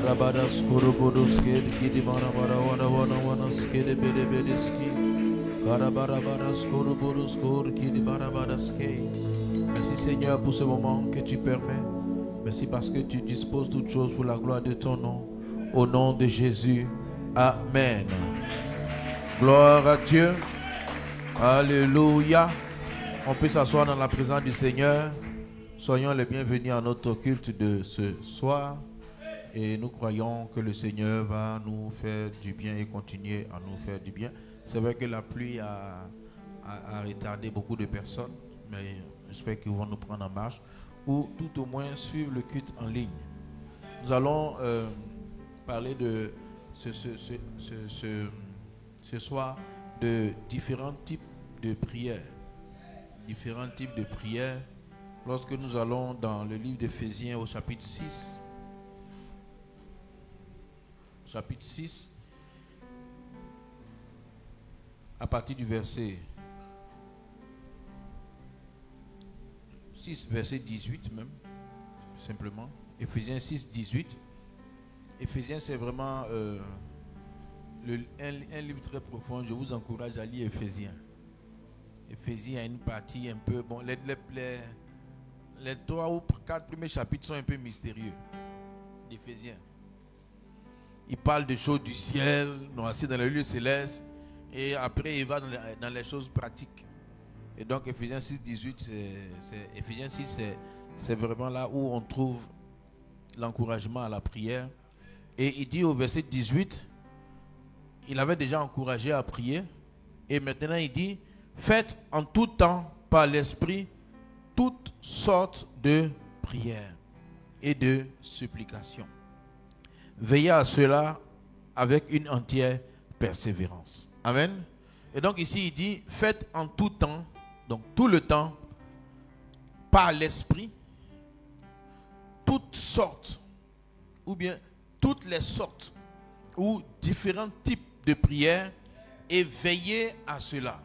Rabadas Kurubuduski, Kidimana wana skede bede bedeski. Karabarabadas Kurubuduskur, Kidibarabadaski. Merci Seigneur pour ce moment que tu permets. Merci parce que tu disposes toutes choses pour la gloire de ton nom. Au nom de Jésus. Amen. Gloire à Dieu. Alléluia. On peut s'asseoir dans la présence du Seigneur. Soyons les bienvenus à notre culte de ce soir. Et nous croyons que le Seigneur va nous faire du bien et continuer à nous faire du bien. C'est vrai que la pluie a retardé beaucoup de personnes, mais j'espère qu'ils vont nous prendre en marche ou tout au moins suivre le culte en ligne. Nous allons parler de ce soir de différents types de prières. Différents types de prières. Lorsque nous allons dans le livre d'Éphésiens au chapitre 6, à partir du verset 6, verset 18 même, simplement. Éphésiens 6, 18. Éphésiens, c'est vraiment un livre très profond. Je vous encourage à lire Éphésiens. Éphésiens a une partie un peu... Bon, les 3 ou 4 premiers chapitres sont un peu mystérieux d'Éphésiens. Il parle des choses du ciel, nous assis dans le lieu céleste, et après il va dans les choses pratiques. Et donc Éphésiens 6, 18, Éphésiens 6, c'est vraiment là où on trouve l'encouragement à la prière. Et il dit au verset 18, il avait déjà encouragé à prier, et maintenant il dit, faites en tout temps par l'Esprit toutes sortes de prières et de supplications. Veillez à cela avec une entière persévérance. Amen. Et donc ici il dit, faites en tout temps, donc tout le temps, par l'Esprit, toutes sortes, ou bien toutes les sortes, ou différents types de prières, et veillez à cela.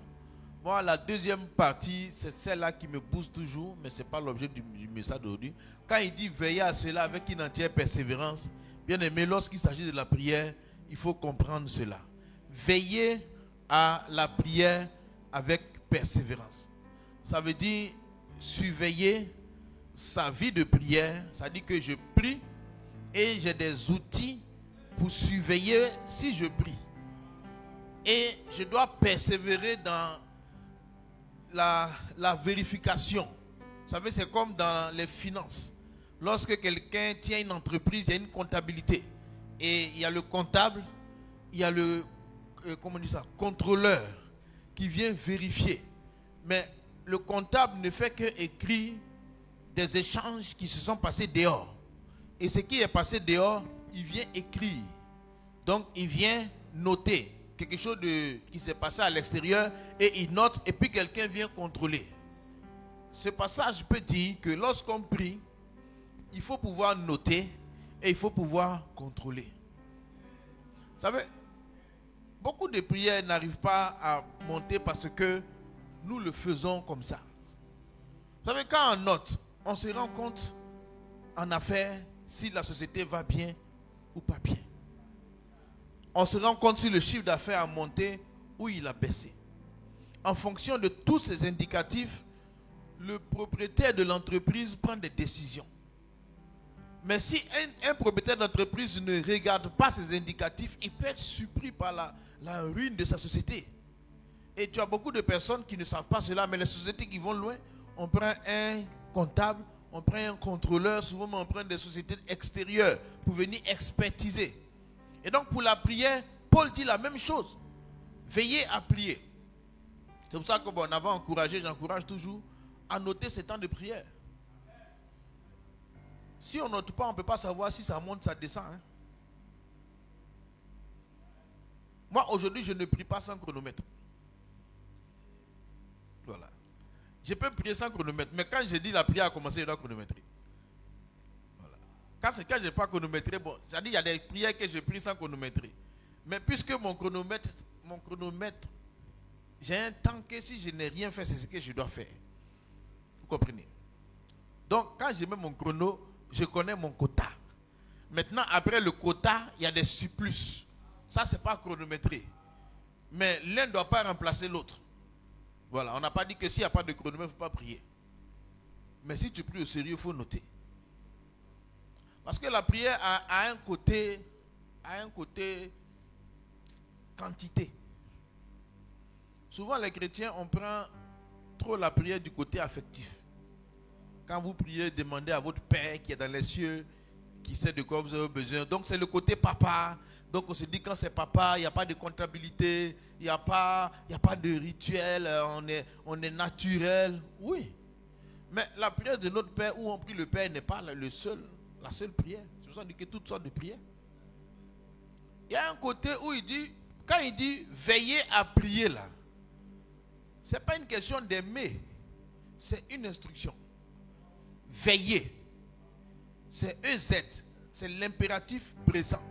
Moi, la deuxième partie, c'est celle-là qui me pousse toujours, mais ce n'est pas l'objet du message d'aujourd'hui. Quand il dit veillez à cela avec une entière persévérance, bien aimé, lorsqu'il s'agit de la prière, il faut comprendre cela. Veillez à la prière avec persévérance. Ça veut dire surveiller sa vie de prière. Ça dit que je prie et j'ai des outils pour surveiller si je prie. Et je dois persévérer dans la vérification. Vous savez, c'est comme dans les finances. Lorsque quelqu'un tient une entreprise, il y a une comptabilité. Et il y a le comptable, il y a le contrôleur qui vient vérifier. Mais le comptable ne fait que écrire des échanges qui se sont passés dehors. Et ce qui est passé dehors, il vient écrire. Donc il vient noter quelque chose qui s'est passé à l'extérieur et il note et puis quelqu'un vient contrôler. Ce passage peut dire que lorsqu'on prie, il faut pouvoir noter et il faut pouvoir contrôler. Vous savez, beaucoup de prières n'arrivent pas à monter parce que nous le faisons comme ça. Vous savez, quand on note, on se rend compte en affaires si la société va bien ou pas bien. On se rend compte si le chiffre d'affaires a monté ou il a baissé. En fonction de tous ces indicatifs, le propriétaire de l'entreprise prend des décisions. Mais si un propriétaire d'entreprise ne regarde pas ces indicatifs, il peut être surpris par la ruine de sa société. Et tu as beaucoup de personnes qui ne savent pas cela, mais les sociétés qui vont loin, on prend un comptable, on prend un contrôleur, souvent on prend des sociétés extérieures pour venir expertiser. Et donc pour la prière, Paul dit la même chose. Veillez à prier. C'est pour ça qu'on avait encouragé, j'encourage toujours, à noter ces temps de prière. Si on ne note pas, on ne peut pas savoir si ça monte, ça descend. Hein? Moi, aujourd'hui, je ne prie pas sans chronomètre. Voilà. Je peux prier sans chronomètre, mais quand je dis la prière a commencé, je dois chronométrer. Voilà. Quand je n'ai pas chronométré, bon, c'est-à-dire qu'il y a des prières que je prie sans chronométrer. Mais puisque mon chronomètre, j'ai un temps que si je n'ai rien fait, c'est ce que je dois faire. Vous comprenez? Donc, quand je mets mon chrono, je connais mon quota. Maintenant, après le quota, il y a des surplus. Ça, ce n'est pas chronométré. Mais l'un ne doit pas remplacer l'autre. Voilà, on n'a pas dit que s'il n'y a pas de chronomètre, il ne faut pas prier. Mais si tu pries au sérieux, il faut noter. Parce que la prière a un côté quantité. Souvent les chrétiens, on prend trop la prière du côté affectif. Quand vous priez, demandez à votre Père qui est dans les cieux, qui sait de quoi vous avez besoin. Donc c'est le côté papa. Donc on se dit quand c'est papa, il n'y a pas de comptabilité, il n'y a pas de rituel, on est naturel. Oui. Mais la prière de notre Père, où on prie le Père, n'est pas la seule prière. C'est pour ça qu'on dit que toutes sortes de prières. Il y a un côté où il dit, quand il dit veillez à prier là, ce n'est pas une question d'aimer, c'est une instruction. Veillez, c'est EZ, c'est l'impératif présent.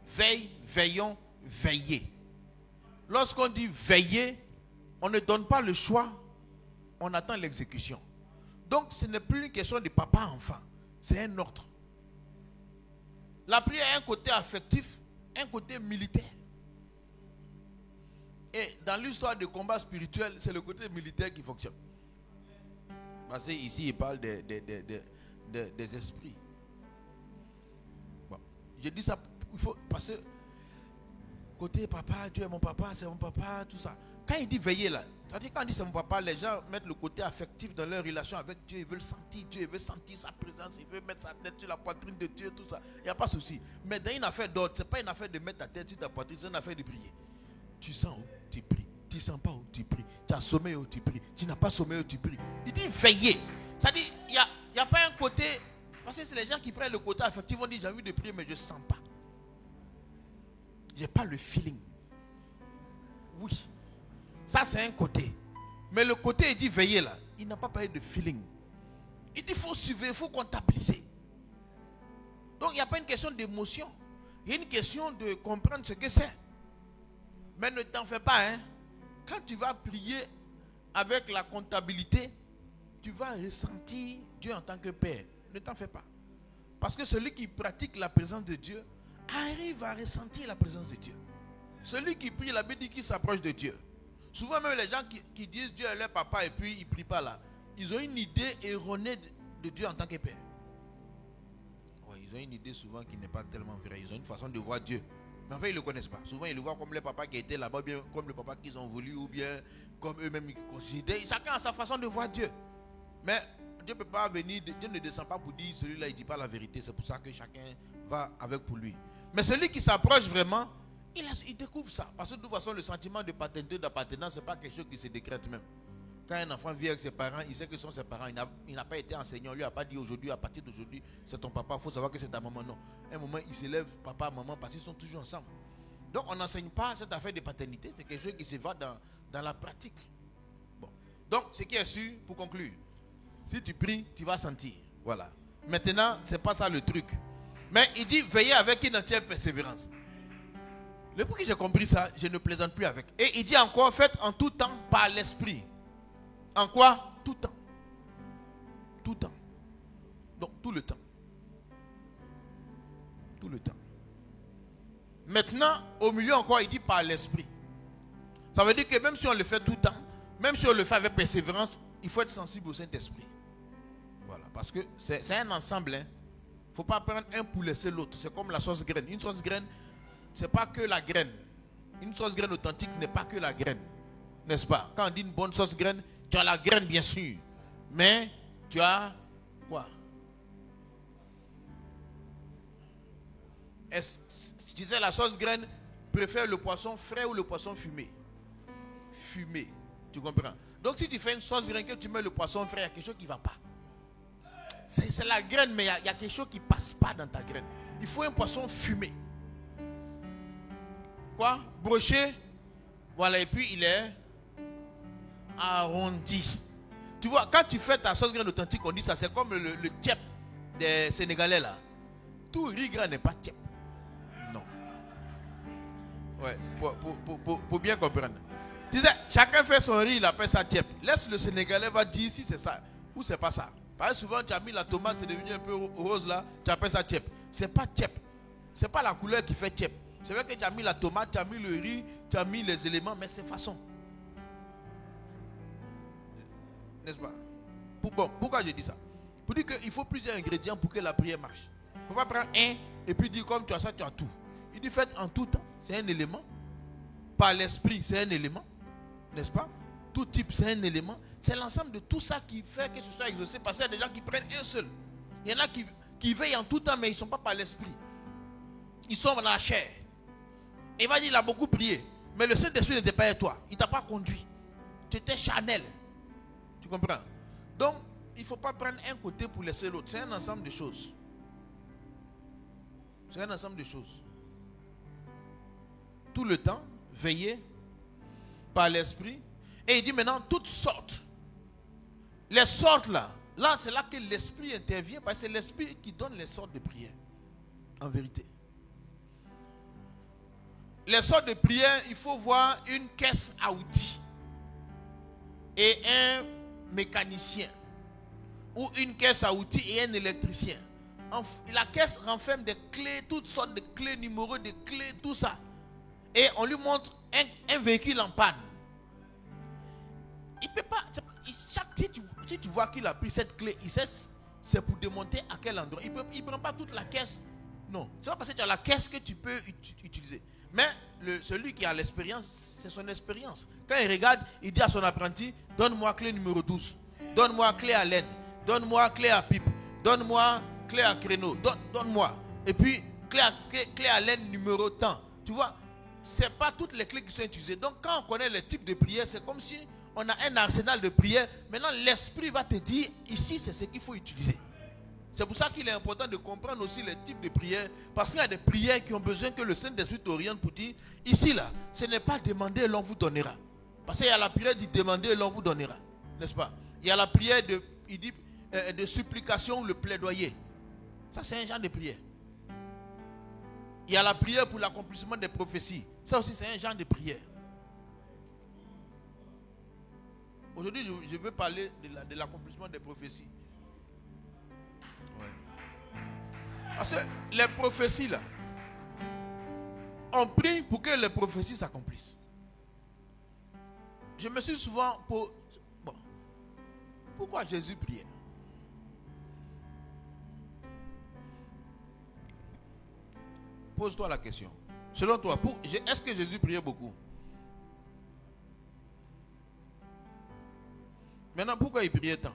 Veille, veillons, veillez. Lorsqu'on dit veiller, on ne donne pas le choix, on attend l'exécution. Donc ce n'est plus une question de papa-enfant, c'est un ordre. La prière a un côté affectif, un côté militaire. Et dans l'histoire de combat spirituel, c'est le côté militaire qui fonctionne. Parce qu'ici, il parle des esprits. Bon. Je dis ça, il faut passer côté papa, Dieu est mon papa, c'est mon papa, tout ça. Quand il dit veiller là, c'est-à-dire quand il dit c'est mon papa, les gens mettent le côté affectif dans leur relation avec Dieu. Ils veulent sentir Dieu, ils veulent sentir sa présence, ils veulent mettre sa tête sur la poitrine de Dieu, tout ça. Il n'y a pas de souci. Mais dans une affaire d'ordre, ce n'est pas une affaire de mettre ta tête sur ta poitrine, c'est une affaire de prier. Tu sens où tu pries. Tu ne sens pas où tu pries. Tu as sommeil où tu pries. Tu n'as pas sommeil où tu pries. Il dit veiller. C'est-à-dire, il n'y a pas un côté. Parce que c'est les gens qui prennent le côté affectif, vont dire j'ai envie de prier, mais je ne sens pas. Je n'ai pas le feeling. Oui. Ça, c'est un côté. Mais le côté, il dit veiller là. Il n'a pas parlé de feeling. Il dit il faut suivre, il faut comptabiliser. Donc, il n'y a pas une question d'émotion. Il y a une question de comprendre ce que c'est. Mais ne t'en fais pas, hein. Quand tu vas prier avec la comptabilité, tu vas ressentir Dieu en tant que Père. Ne t'en fais pas. Parce que celui qui pratique la présence de Dieu arrive à ressentir la présence de Dieu. Celui qui prie, la Bible dit qu'il s'approche de Dieu. Souvent même les gens qui disent Dieu est leur papa et puis ils ne prient pas là, ils ont une idée erronée de Dieu en tant que Père. Ouais, ils ont une idée souvent qui n'est pas tellement vraie. Ils ont une façon de voir Dieu. Mais en fait, ils ne le connaissent pas. Souvent, ils le voient comme les papas qui étaient là-bas, bien comme le papa qu'ils ont voulu, ou bien comme eux-mêmes ils considèrent. Chacun a sa façon de voir Dieu. Mais Dieu ne peut pas venir, Dieu ne descend pas pour dire celui-là, il ne dit pas la vérité. C'est pour ça que chacun va avec pour lui. Mais celui qui s'approche vraiment, il découvre ça. Parce que de toute façon, le sentiment de paternité, d'appartenance, ce n'est pas quelque chose qui se décrète même. Quand un enfant vit avec ses parents, il sait que ce sont ses parents. Il n'a pas été enseignant. On lui a pas dit aujourd'hui, à partir d'aujourd'hui, c'est ton papa. Il faut savoir que c'est ta maman. Non. À un moment, il s'élève, papa, maman, parce qu'ils sont toujours ensemble. Donc, on n'enseigne pas cette affaire de paternité. C'est quelque chose qui se va dans la pratique. Bon. Donc, ce qui est sûr, pour conclure, si tu pries, tu vas sentir. Voilà. Maintenant, ce n'est pas ça le truc. Mais il dit, veillez avec une entière persévérance. Depuis que j'ai compris ça, je ne plaisante plus avec. Et il dit encore, faites en tout temps par l'esprit. En quoi? Tout temps. Tout temps. Donc, tout le temps. Tout le temps. Maintenant, au milieu encore, il dit par l'esprit. Ça veut dire que même si on le fait tout le temps, même si on le fait avec persévérance, il faut être sensible au Saint-Esprit. Voilà, parce que c'est un ensemble. Il ne faut pas prendre un pour laisser l'autre. C'est comme la sauce graine. Une sauce graine, ce n'est pas que la graine. Une sauce graine authentique n'est pas que la graine. N'est-ce pas? Quand on dit une bonne sauce graine, tu as la graine bien sûr. Mais tu as quoi? Tu disais la sauce graine préfère le poisson frais ou le poisson fumé? Fumé. Tu comprends? Donc si tu fais une sauce graine que tu mets le poisson frais, il y a quelque chose qui ne va pas. C'est la graine, mais il y a quelque chose qui ne passe pas dans ta graine. Il faut un poisson fumé. Quoi? Broché. Voilà, et puis il est arrondi. Tu vois, quand tu fais ta sauce graine authentique, on dit ça, c'est comme le tchèp des Sénégalais là. Tout riz gras n'est pas tchèp. Non. Ouais, pour bien comprendre. Tu sais, chacun fait son riz, il appelle ça tchèp. Laisse le Sénégalais va dire si c'est ça ou c'est pas ça. Parce que souvent tu as mis la tomate, c'est devenu un peu rose là, tu appelles ça tchèp. c'est pas tchèp. C'est pas la couleur qui fait tchèp. C'est vrai que tu as mis la tomate, tu as mis le riz, tu as mis les éléments, mais c'est façon. N'est-ce pas? Pourquoi je dis ça? Pour dire qu'il faut plusieurs ingrédients pour que la prière marche. Il ne faut pas prendre un et puis dire comme tu as ça, tu as tout. Il dit faites en tout temps, c'est un élément. Par l'esprit, c'est un élément. N'est-ce pas? Tout type, c'est un élément. C'est l'ensemble de tout ça qui fait que ce soit exaucé. Parce qu'il y a des gens qui prennent un seul. Il y en a qui veillent en tout temps, mais ils ne sont pas par l'esprit. Ils sont dans la chair. Il va dire il a beaucoup prié. Mais le Saint-Esprit n'était pas avec toi. Il ne t'a pas conduit. Tu étais charnel. Tu comprends? Donc, il ne faut pas prendre un côté pour laisser l'autre. C'est un ensemble de choses. C'est un ensemble de choses. Tout le temps, veiller par l'esprit. Et il dit maintenant toutes sortes. Les sortes là c'est là que l'esprit intervient, parce que c'est l'esprit qui donne les sortes de prière. En vérité. Les sortes de prière, il faut voir une caisse à outils et un mécanicien, ou une caisse à outils et un électricien. La caisse renferme des clés, toutes sortes de clés, numéros de clés, tout ça. Et on lui montre un véhicule en panne. Il peut pas. Si tu vois qu'il a pris cette clé, il sait c'est pour démonter à quel endroit. Il ne prend pas toute la caisse. Non. C'est pas parce que tu as la caisse que tu peux utiliser. Mais celui qui a l'expérience, c'est son expérience. Quand il regarde, il dit à son apprenti, donne-moi clé numéro 12. Donne-moi clé à laine. Donne-moi clé à pipe. Donne-moi clé à créneau. Donne-moi. Et puis, clé à laine numéro tant. Tu vois, ce n'est pas toutes les clés qui sont utilisées. Donc, quand on connaît les types de prières, c'est comme si on a un arsenal de prières. Maintenant, l'esprit va te dire, ici, c'est ce qu'il faut utiliser. C'est pour ça qu'il est important de comprendre aussi les types de prières. Parce qu'il y a des prières qui ont besoin que le Saint-Esprit t'oriente pour dire, ici, là, ce n'est pas demander et l'on vous donnera. Parce qu'il y a la prière de demander et l'on vous donnera. N'est-ce pas? Il y a la prière de supplication, le plaidoyer. Ça, c'est un genre de prière. Il y a la prière pour l'accomplissement des prophéties. Ça aussi, c'est un genre de prière. Aujourd'hui, je veux parler de l'accomplissement des prophéties. Ouais. Parce que les prophéties, là, on prie pour que les prophéties s'accomplissent. Je me suis souvent pourquoi Jésus priait? Pose-toi la question. Selon toi, est-ce que Jésus priait beaucoup? Maintenant, pourquoi il priait tant?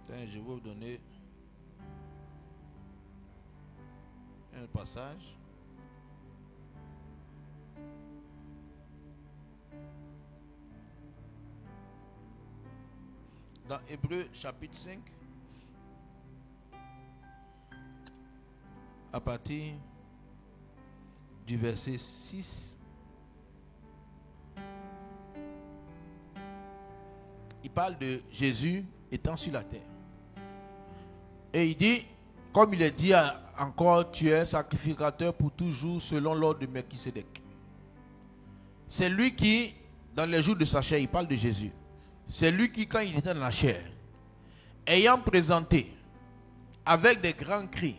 Je vais vous donner un passage. Dans Hébreux chapitre 5, à partir du verset 6, il parle de Jésus étant sur la terre. Et il dit, comme il est dit encore, tu es sacrificateur pour toujours selon l'ordre de Melchisédek. C'est lui qui, dans les jours de sa chair, il parle de Jésus. C'est lui qui, quand il était dans la chair, ayant présenté avec des grands cris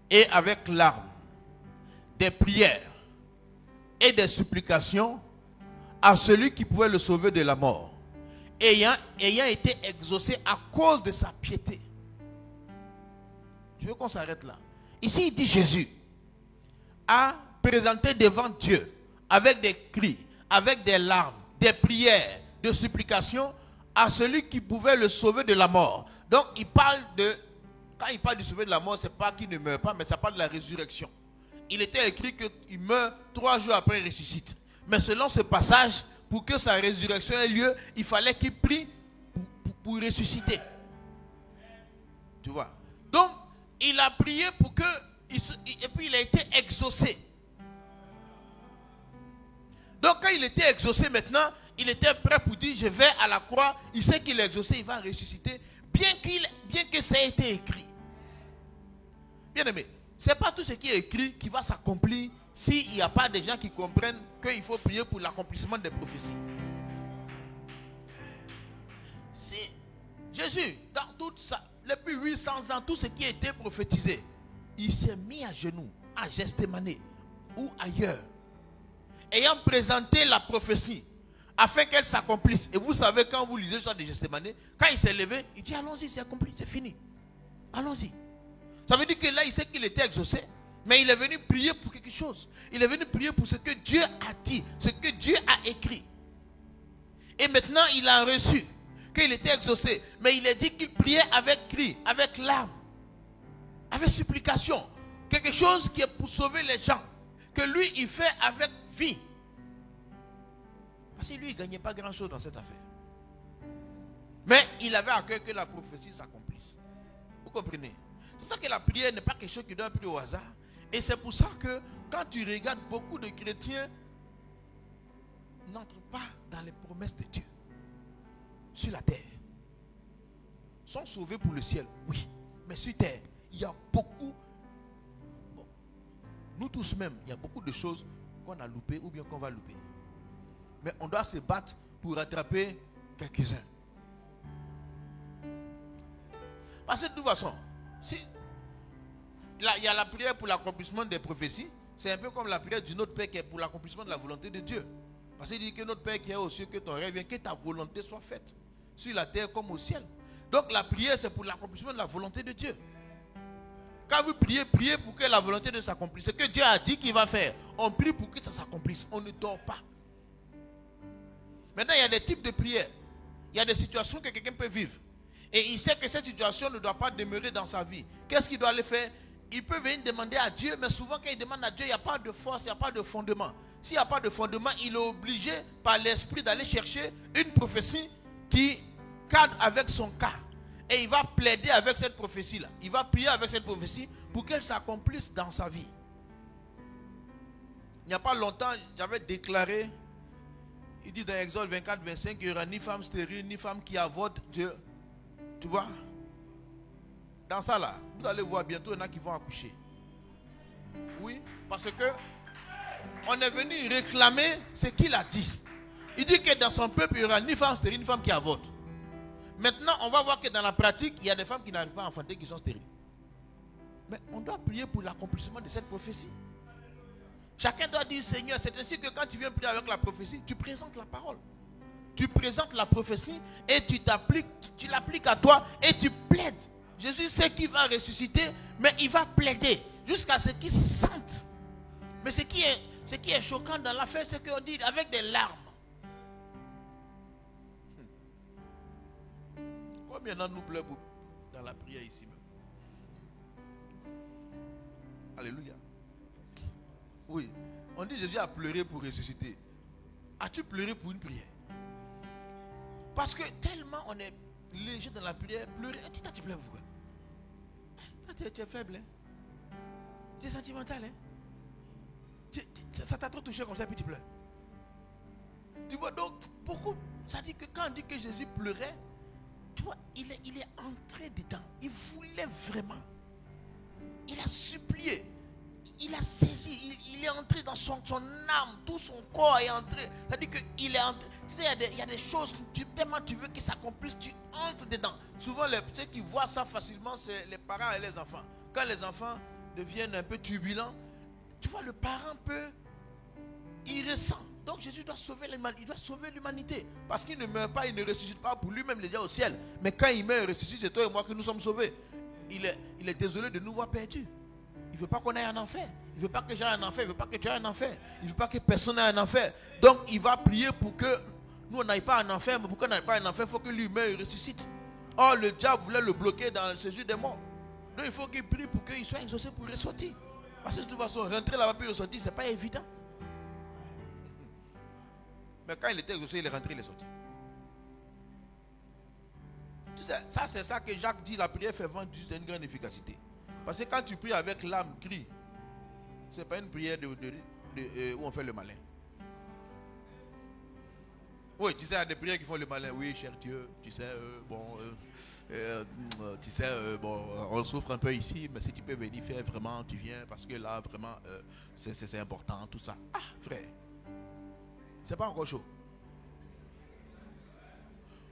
et avec larmes, des prières et des supplications à celui qui pouvait le sauver de la mort, ayant été exaucé à cause de sa piété. Je veux qu'on s'arrête là. Ici, il dit Jésus a présenté devant Dieu avec des cris, avec des larmes, des prières, de supplications à celui qui pouvait le sauver de la mort. Donc, il parle de... Quand il parle de sauver de la mort, ce n'est pas qu'il ne meurt pas, mais ça parle de la résurrection. Il était écrit qu'il meurt 3 jours après, il ressuscite. Mais selon ce passage, pour que sa résurrection ait lieu, il fallait qu'il prie pour ressusciter. Tu vois? Donc, il a prié pour que... Et puis, il a été exaucé. Donc, quand il était exaucé maintenant, il était prêt pour dire, je vais à la croix. Il sait qu'il est exaucé, il va ressusciter. Bien que ça ait été écrit. Bien aimé, ce n'est pas tout ce qui est écrit qui va s'accomplir s'il n'y a pas de gens qui comprennent qu'il faut prier pour l'accomplissement des prophéties. C'est Jésus, dans tout ça, depuis 800 ans, tout ce qui a été prophétisé, il s'est mis à genoux, à Gethsémane ou ailleurs, ayant présenté la prophétie, afin qu'elle s'accomplisse. Et vous savez, quand vous lisez ça de Gethsémane, quand il s'est levé, il dit allons-y, c'est accompli, c'est fini. Allons-y. Ça veut dire que là, il sait qu'il était exaucé, mais il est venu prier pour quelque chose. Il est venu prier pour ce que Dieu a dit, ce que Dieu a écrit. Et maintenant, il a reçu qu'il était exaucé, mais il a dit qu'il priait avec cri, avec larmes, avec supplication. Quelque chose qui est pour sauver les gens, que lui, il fait avec vie. Parce que lui, il ne gagnait pas grand-chose dans cette affaire. Mais il avait à cœur que la prophétie s'accomplisse. Vous comprenez? C'est pour ça que la prière n'est pas quelque chose qui doit être pris au hasard. Et c'est pour ça que quand tu regardes, beaucoup de chrétiens n'entrent pas dans les promesses de Dieu sur la terre. Ils sont sauvés pour le ciel, oui. Mais sur terre, il y a beaucoup, bon, nous tous même, il y a beaucoup de choses qu'on a loupées ou bien qu'on va louper. Mais on doit se battre pour rattraper quelques-uns. Parce que de toute façon, si là, il y a la prière pour l'accomplissement des prophéties, c'est un peu comme la prière du notre Père qui est pour l'accomplissement de la volonté de Dieu. Parce qu'il dit que notre Père qui est aux cieux, que ton rêve vienne, que ta volonté soit faite, sur la terre comme au ciel. Donc la prière, c'est pour l'accomplissement de la volonté de Dieu. Quand vous priez, priez pour que la volonté de Dieu s'accomplisse. Ce que Dieu a dit qu'il va faire, on prie pour que ça s'accomplisse. On ne dort pas. Maintenant, il y a des types de prières. Il y a des situations que quelqu'un peut vivre. Et il sait que cette situation ne doit pas demeurer dans sa vie. Qu'est-ce qu'il doit aller faire? Il peut venir demander à Dieu, mais souvent quand il demande à Dieu, il n'y a pas de force, il n'y a pas de fondement. S'il n'y a pas de fondement, il est obligé par l'esprit d'aller chercher une prophétie qui cadre avec son cas. Et il va plaider avec cette prophétie-là. Il va prier avec cette prophétie pour qu'elle s'accomplisse dans sa vie. Il n'y a pas longtemps, j'avais déclaré, il dit dans Exode 24, 25, qu'il n'y aura ni femme stérile, ni femme qui avorte. Dieu. Tu vois? Dans ça là, vous allez voir bientôt, il y en a qui vont accoucher. Oui, parce que on est venu réclamer ce qu'il a dit. Il dit que dans son peuple, il n'y aura ni femme stérile, ni femme qui avorte. Maintenant, on va voir que dans la pratique, il y a des femmes qui n'arrivent pas à enfanter, qui sont stériles. Mais on doit prier pour l'accomplissement de cette prophétie. Chacun doit dire, Seigneur, c'est ainsi que quand tu viens prier avec la prophétie, tu présentes la parole. Tu présentes la prophétie et tu l'appliques à toi et tu plaides. Jésus sait qu'il va ressusciter, mais il va plaider jusqu'à ce qu'il sente. Mais ce qui est choquant dans l'affaire, c'est qu'on dit avec des larmes. Combien d'entre nous pleurent dans la prière ici même? Alléluia. Oui, on dit Jésus a pleuré pour ressusciter. As-tu pleuré pour une prière? Parce que tellement on est léger dans la prière, pleurer. Tu pleures pourquoi? Tu es faible, hein? Tu es sentimental, hein? Ça t'a trop touché comme ça, puis tu pleures. Tu vois, donc, beaucoup, ça dit que quand on dit que Jésus pleurait, tu vois, il est entré dedans. Il voulait vraiment. Il a supplié. Il a saisi. Il est entré dans son âme. Tout son corps est entré. Ça dit qu'il est entré. Tu sais, il y a des choses, tellement tu veux que ça s'accomplisse, tu entres dedans. Souvent, ceux qui voient ça facilement, c'est les parents et les enfants. Quand les enfants deviennent un peu turbulents, tu vois, le parent il ressent. Donc Jésus doit sauver l'humanité. Parce qu'il ne meurt pas, il ne ressuscite pas pour lui-même, il est déjà au ciel. Mais quand il meurt et ressuscite, c'est toi et moi que nous sommes sauvés. Il est désolé de nous voir perdus. Il ne veut pas qu'on aille en enfer. Il ne veut pas que j'aille en enfer. Il ne veut pas que tu ailles en enfer. Il ne veut pas que personne aille en enfer. Donc il va prier pour que nous on n'aille pas en enfer. Mais pour qu'on n'aille pas en enfer, il faut que lui meure et ressuscite. Or le diable voulait le bloquer dans le séjour des morts. Donc il faut qu'il prie pour qu'il soit exaucé pour ressortir. Parce que de toute façon, rentrer là-bas puis ressortir, ce n'est pas évident. Mais quand il était exaucé, il est rentré, il est sorti. Tu sais, ça c'est ça que Jacques dit, la prière fervente a une grande efficacité. Parce que quand tu pries avec l'âme, crie, ce n'est pas une prière où on fait le malin. Oui, tu sais, il y a des prières qui font le malin. Oui, cher Dieu, tu sais, bon, on souffre un peu ici, mais si tu peux venir faire vraiment, tu viens, parce que là, vraiment, c'est important, tout ça. Ah, frère, c'est pas encore chaud.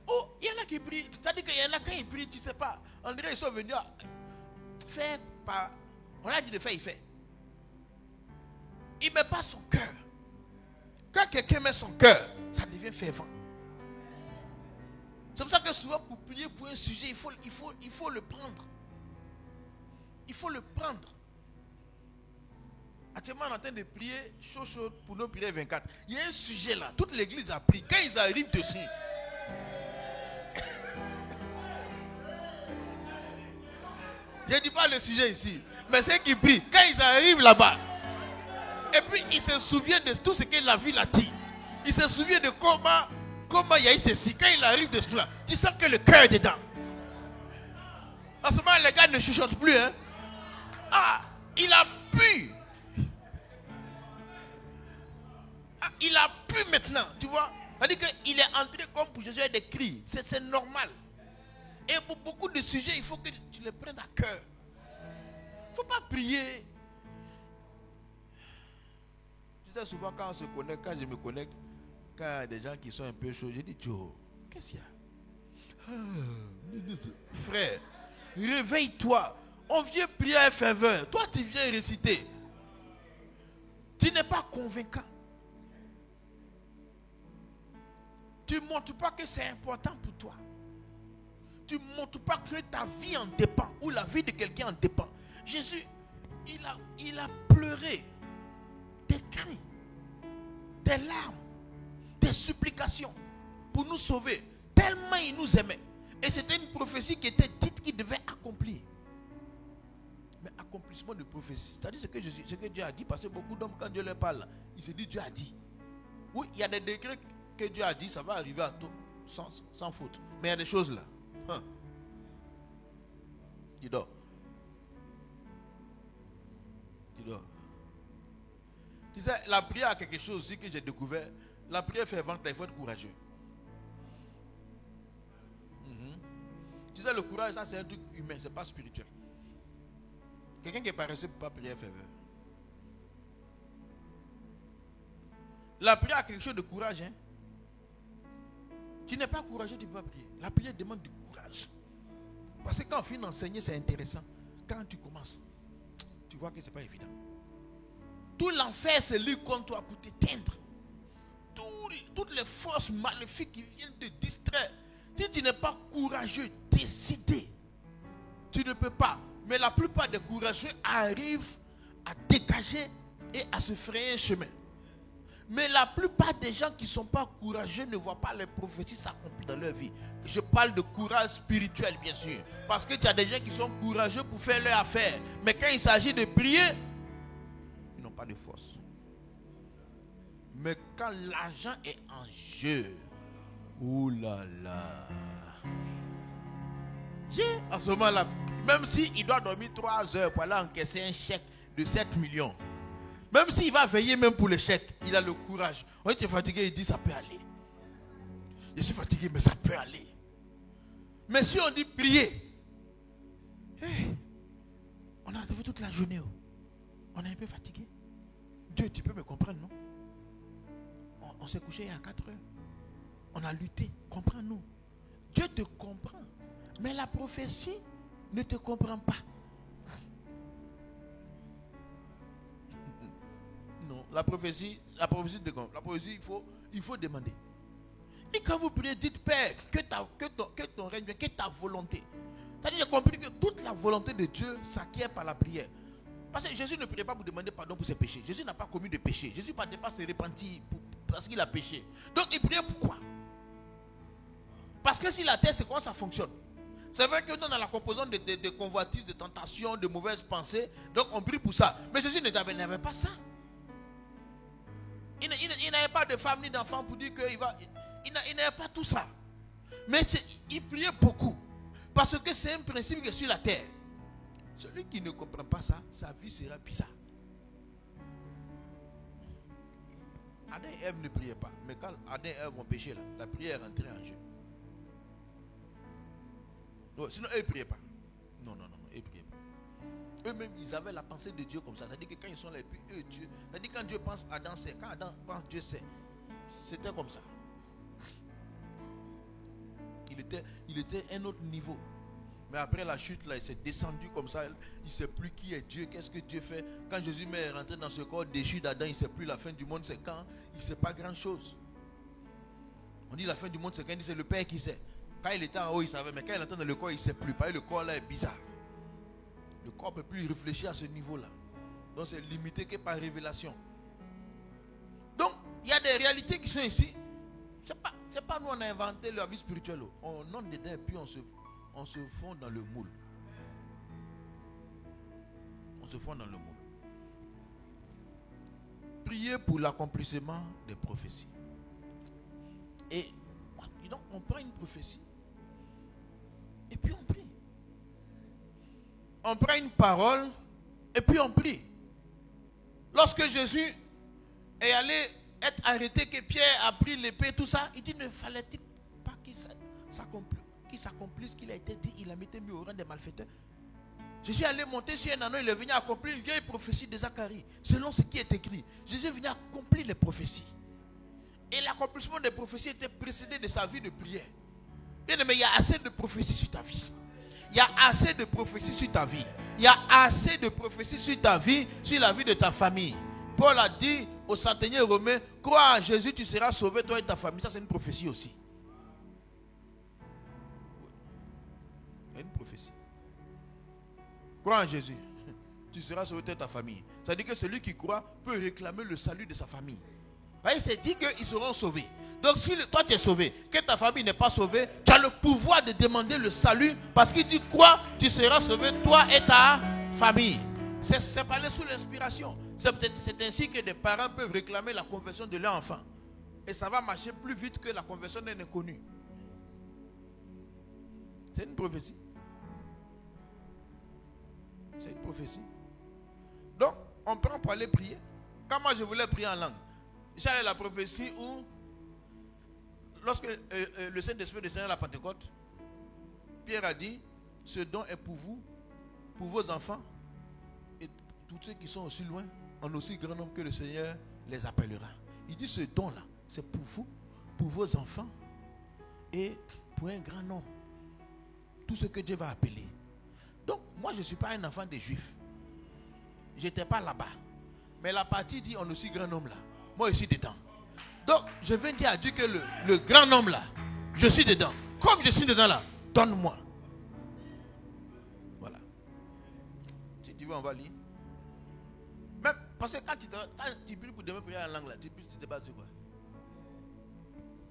Oh, il y en a qui prient, c'est-à-dire qu'il y en a quand ils prient, tu sais pas, on dirait qu'ils sont venus faire par, on a dit de faire, il fait. Il ne met pas son cœur. Quand quelqu'un met son cœur, ça devient fervent. C'est pour ça que souvent pour prier pour un sujet, il faut le prendre. Il faut le prendre. Actuellement, on est en train de prier chaud pour nos prières 24. Il y a un sujet là, toute l'église a prié. Quand ils arrivent dessus, je ne dis pas le sujet ici, mais c'est qu'ils prient. Quand ils arrivent là-bas, et puis ils se souviennent de tout ce que la ville a dit. Ils se souviennent de comment il y a eu ceci. Quand il arrive de cela, tu sens que le cœur est dedans. En ce moment, les gars ne chuchotent plus. Hein? Ah, il a pu. Ah, il a pu maintenant, tu vois. C'est-à-dire qu'il est entré comme pour Jésus des cris. C'est normal. Et pour beaucoup de sujets, il faut que tu les prennes à cœur. Il ne faut pas prier. Tu sais, souvent quand on se connecte, quand je me connecte, quand il y a des gens qui sont un peu chauds, je dis, Joe, qu'est-ce qu'il y a? Frère, réveille-toi. On vient prier à ferveur. Toi, tu viens réciter. Tu n'es pas convaincant. Tu ne montres pas que c'est important pour toi. Tu ne montres pas que ta vie en dépend ou la vie de quelqu'un en dépend. Jésus, il a pleuré des cris, des larmes, des supplications pour nous sauver. Tellement il nous aimait. Et c'était une prophétie qui était dite qu'il devait accomplir. Mais accomplissement de prophétie, c'est-à-dire ce que Dieu a dit, parce que beaucoup d'hommes, quand Dieu leur parle, ils se disent Dieu a dit. Oui, il y a des décrets que Dieu a dit, ça va arriver à tout, sans faute. Mais il y a des choses là. Tu dors. Tu sais, la prière a quelque chose aussi que j'ai découvert. La prière fervente, il faut être courageux. Tu sais, le courage, ça c'est un truc humain, c'est pas spirituel. Quelqu'un qui est paresseux ne peut pas prier ferveur. La prière a quelque chose de courage. Hein? Tu n'es pas courageux, tu ne peux pas prier. La prière demande du courage. Parce que quand on finit d'enseigner, c'est intéressant. Quand tu commences, tu vois que ce n'est pas évident. Tout l'enfer se lit contre toi pour t'éteindre. Toutes les forces maléfiques qui viennent te distraire. Si tu n'es pas courageux, décidé, tu ne peux pas. Mais la plupart des courageux arrivent à dégager et à se frayer un chemin. Mais la plupart des gens qui ne sont pas courageux ne voient pas les prophéties s'accomplir dans leur vie. Je parle de courage spirituel, bien sûr. Parce que tu as des gens qui sont courageux pour faire leur affaire. Mais quand il s'agit de prier, ils n'ont pas de force. Mais quand l'argent est en jeu, oulala. En ce moment-là, même s'il doit dormir 3 heures pour aller encaisser un chèque de 7 millions, même s'il va veiller même pour le chèque, il a le courage. On est fatigué, il dit ça peut aller. Je suis fatigué, mais ça peut aller. Mais si on dit prier, on a fait toute la journée. On est un peu fatigué. Dieu, tu peux me comprendre, non? On s'est couché à 4 heures. On a lutté. Comprends-nous. Dieu te comprend. Mais la prophétie ne te comprend pas. Non, la prophétie te comprend. La prophétie, il faut demander. Et quand vous priez, dites Père, que ton règne vienne, que ta volonté. C'est-à-dire, j'ai compris que toute la volonté de Dieu s'acquiert par la prière. Parce que Jésus ne priait pas pour demander pardon pour ses péchés. Jésus n'a pas commis de péché. Jésus ne partait pas se repentir parce qu'il a péché. Donc il priait pourquoi? Parce que si la terre, c'est comment ça fonctionne. C'est vrai que nous, dans la composante de convoitises, de tentations, de mauvaises pensées, donc on prie pour ça. Mais Jésus n'avait pas ça. Il n'avait pas de femme ni d'enfant pour dire qu'il va... Il n'avait pas tout ça. Mais il priait beaucoup. Parce que c'est un principe qui est sur la terre. Celui qui ne comprend pas ça, sa vie sera bizarre. Adam et Ève ne priaient pas. Mais quand Adam et Ève ont péché, là, la prière est rentrée en jeu. Non, sinon, eux ne priaient pas. Non, eux ne priaient pas. Eux-mêmes, ils avaient la pensée de Dieu comme ça. C'est-à-dire que quand ils sont là, et puis eux, Dieu. C'est-à-dire que quand Dieu pense Adam, c'est. Quand Adam pense Dieu, c'est. C'était comme ça. Il était un autre niveau. Mais après la chute, là, il s'est descendu comme ça. Il ne sait plus qui est Dieu, qu'est-ce que Dieu fait. Quand Jésus est rentré dans ce corps déchu d'Adam, il ne sait plus la fin du monde, c'est quand. Il ne sait pas grand-chose. On dit la fin du monde, c'est quand il dit c'est le Père qui sait. Quand il était en haut, il savait. Mais quand il est dans le corps, il ne sait plus. Parce que le corps là est bizarre. Le corps ne peut plus réfléchir à ce niveau-là. Donc c'est limité que par révélation. Donc, il y a des réalités qui sont ici. C'est pas nous on a inventé la vie spirituelle. On entre dedans et puis on se fond dans le moule. On se fond dans le moule. Priez pour l'accomplissement des prophéties. Et donc on prend une prophétie et puis on prie. On prend une parole et puis on prie. Lorsque Jésus est allé être arrêté, que Pierre a pris l'épée, tout ça, il dit ne fallait-il pas qu'il s'accomplisse qu'il a été dit, il a été mis au rang des malfaiteurs. Jésus allait monter sur un anneau, il est venu accomplir une vieille prophétie de Zacharie, selon ce qui est écrit. Jésus est venu accomplir les prophéties. Et l'accomplissement des prophéties était précédé de sa vie de prière. Bien aimé, il y a assez de prophéties sur ta vie. Il y a assez de prophéties sur ta vie. Il y a assez de prophéties sur ta vie, sur la vie de ta famille. Paul a dit aux centeniers romains, crois en Jésus, tu seras sauvé, toi et ta famille. Ça, c'est une prophétie aussi. Il y a une prophétie. Crois en Jésus, tu seras sauvé, toi et ta famille. Ça veut dire que celui qui croit peut réclamer le salut de sa famille. Il s'est dit qu'ils seront sauvés. Donc si toi tu es sauvé, que ta famille n'est pas sauvée, tu as le pouvoir de demander le salut, parce qu'il dit quoi, tu seras sauvé, toi et ta famille. C'est parler sous l'inspiration. C'est ainsi que des parents peuvent réclamer la conversion de leur enfant. Et ça va marcher plus vite que la conversion d'un inconnu. C'est une prophétie. C'est une prophétie. Donc, on prend pour aller prier. Quand moi je voulais prier en langue, j'allais à la prophétie où, lorsque le Saint-Esprit descendait à la Pentecôte, Pierre a dit, ce don est pour vous, pour vos enfants, et tous ceux qui sont aussi loin, en aussi grand nombre que le Seigneur les appellera. Il dit, ce don-là, c'est pour vous, pour vos enfants, et pour un grand nombre. Tout ce que Dieu va appeler. Donc, moi, je ne suis pas un enfant des Juifs. Je n'étais pas là-bas. Mais la partie dit, on est aussi grand nombre là. Moi, je suis dedans. Donc, je viens dire à Dieu que le grand nombre là, je suis dedans. Comme je suis dedans là, donne-moi. Voilà. Si tu veux, on va lire. Même, parce que quand tu pries pour demain prier en langue là, tu te bats sur quoi?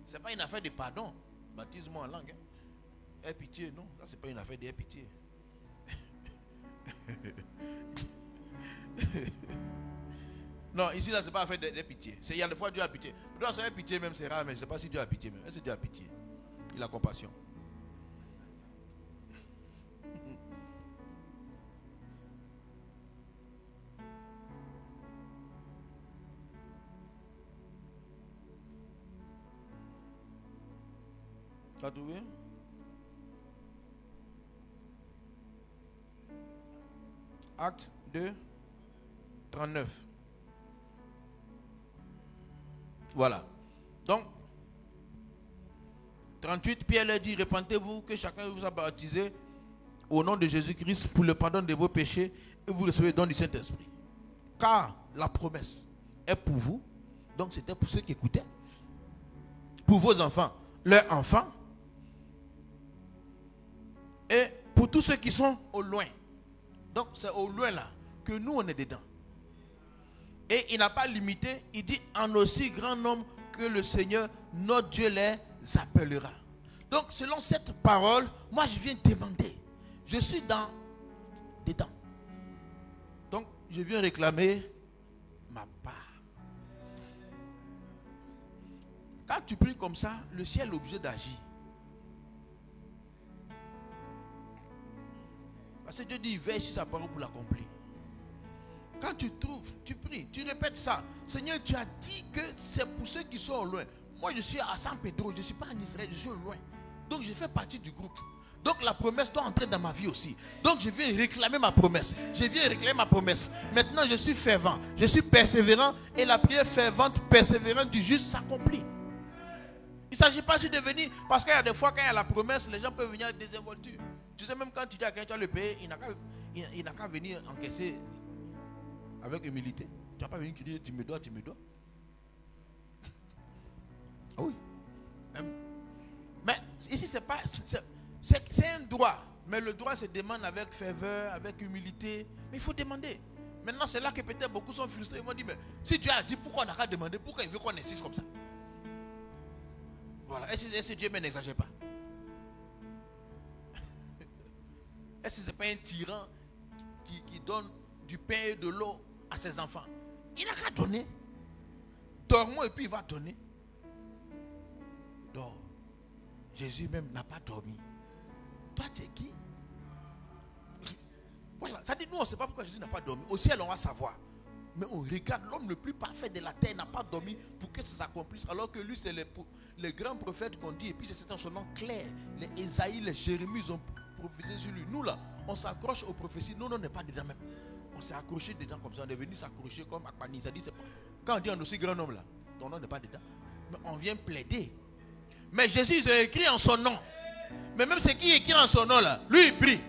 Ce n'est pas une affaire de pardon. Baptise-moi en langue. Aie pitié, non. Ça, ce n'est pas une affaire d'aie pitié. Non, ici là, ce n'est pas affaire de pitié. Il y a des fois Dieu a pitié. Pour toi, pitié même, c'est rare, mais je ne sais pas si Dieu a pitié même. Est-ce que Dieu a pitié? Il a compassion. Tu as trouvé? Acte 2, 39. Voilà. Donc, 38, Pierre leur dit, repentez-vous, que chacun vous a baptisé au nom de Jésus-Christ pour le pardon de vos péchés et vous recevez le don du Saint-Esprit. Car la promesse est pour vous. Donc, c'était pour ceux qui écoutaient. Pour vos enfants, leurs enfants. Et pour tous ceux qui sont au loin. Donc, c'est au loin là que nous, on est dedans. Et il n'a pas limité, il dit en aussi grand nombre que le Seigneur, notre Dieu, les appellera. Donc, selon cette parole, moi je viens demander. Je suis dedans. Donc, je viens réclamer ma part. Quand tu pries comme ça, le ciel est obligé d'agir. Parce que Dieu dit, il veille sur sa parole pour l'accomplir. Quand tu trouves, tu pries, tu répètes ça. Seigneur, tu as dit que c'est pour ceux qui sont au loin. Moi, je suis à San Pedro, je ne suis pas en Israël, je suis au loin. Donc, je fais partie du groupe. Donc, la promesse doit entrer dans ma vie aussi. Donc, je viens réclamer ma promesse. Je viens réclamer ma promesse. Maintenant, je suis fervent, je suis persévérant. Et la prière fervente, persévérante du juste s'accomplit. Il ne s'agit pas de venir, parce qu'il y a des fois, quand il y a la promesse, les gens peuvent venir avec désinvolture. Tu sais, même quand tu dis à quelqu'un, tu vas le payer, il n'a qu'à venir encaisser avec humilité. Tu n'as pas venir crier, tu me dois, tu me dois. Ah oui. Mais ici, c'est un droit. Mais le droit se demande avec ferveur, avec humilité. Mais il faut demander. Maintenant, c'est là que peut-être beaucoup sont frustrés. Ils vont dire, mais si Dieu a dit, pourquoi on n'a qu'à demander? Pourquoi il veut qu'on insiste comme ça? Voilà. Est-ce que Dieu même n'exagère pas? Est-ce que ce n'est pas un tyran qui donne du pain et de l'eau à ses enfants? Il n'a qu'à donner. Dormons et puis il va donner. Dors. Jésus même n'a pas dormi. Toi, tu es qui? Voilà. Ça dit, nous, on ne sait pas pourquoi Jésus n'a pas dormi. Au ciel, on va savoir. Mais on regarde, l'homme le plus parfait de la terre n'a pas dormi pour que ça s'accomplisse. Alors que lui, c'est les grands prophètes qu'on dit. Et puis c'est dans son nom clair. Les Ésaïe, les Jérémie, ils ont prophétisé sur lui. Nous, là, on s'accroche aux prophéties. Nous, on n'est pas dedans même. On s'est accroché dedans comme ça. On est venu s'accrocher comme Akbani. Ça dit, quand on dit un aussi grand homme là, ton nom n'est pas dedans. Mais on vient plaider. Mais Jésus, il a écrit en son nom. Mais même ce qui est écrit en son nom là, lui, il prie.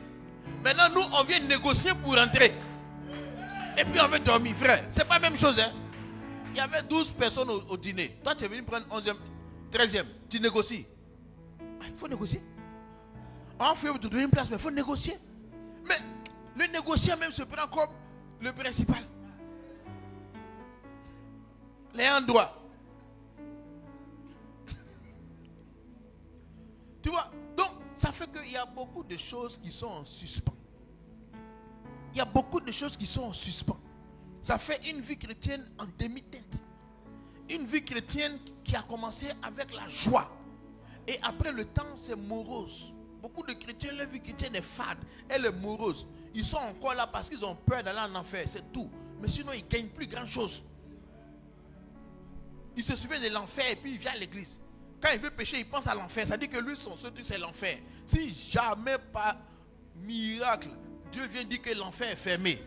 Maintenant, nous, on vient négocier pour rentrer. Et puis on veut dormir, frère. C'est pas la même chose, hein. Il y avait 12 personnes au dîner. Toi, tu es venu prendre 11e, 13e. Tu négocies. Il faut négocier. On fait te donner une place, mais il faut négocier. Mais le négociant même se prend comme le principal. L'ayant droit. Tu vois, donc ça fait qu'il y a beaucoup de choses qui sont en suspens. Il y a beaucoup de choses qui sont en suspens. Ça fait une vie chrétienne en demi-teinte. Une vie chrétienne qui a commencé avec la joie. Et après le temps, c'est morose. Beaucoup de chrétiens, leur vie chrétienne est fade. Elle est morose. Ils sont encore là parce qu'ils ont peur d'aller en enfer. C'est tout. Mais sinon, ils ne gagnent plus grand chose. Il se souvient de l'enfer et puis il vient à l'église. Quand il veut pécher, il pense à l'enfer. Ça dit que lui, son seul truc, c'est l'enfer. Si jamais par miracle, Dieu vient dire que l'enfer est fermé.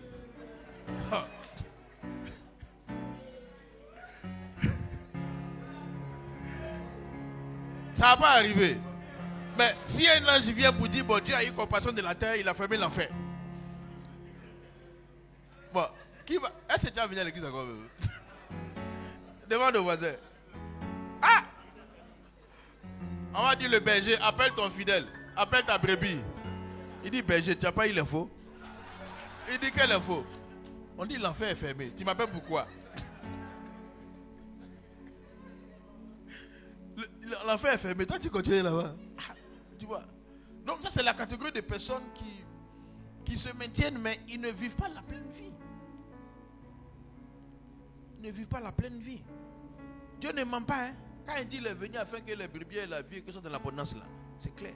Ça va pas arriver. Mais si un ange vient pour dire, bon, Dieu a eu compassion de la terre, il a fermé l'enfer. Bon, qui va? Est-ce que tu vas venir à l'église encore? Demande au voisin. Ah! On va dire le berger, appelle ton fidèle, appelle ta brebis. Il dit, berger, tu n'as pas eu l'info? Il dit, quelle info? On dit, l'enfer est fermé. Tu m'appelles pourquoi? L'enfer est fermé. Toi, tu continues là-bas. Tu vois? Donc, ça, c'est la catégorie de personnes qui se maintiennent, mais ils ne vivent pas la pleine vie. Ils ne vivent pas la pleine vie. Dieu ne ment pas, hein? Quand il dit qu'il est venu afin que les brebis aient la vie et que ce soit dans l'abondance là, c'est clair.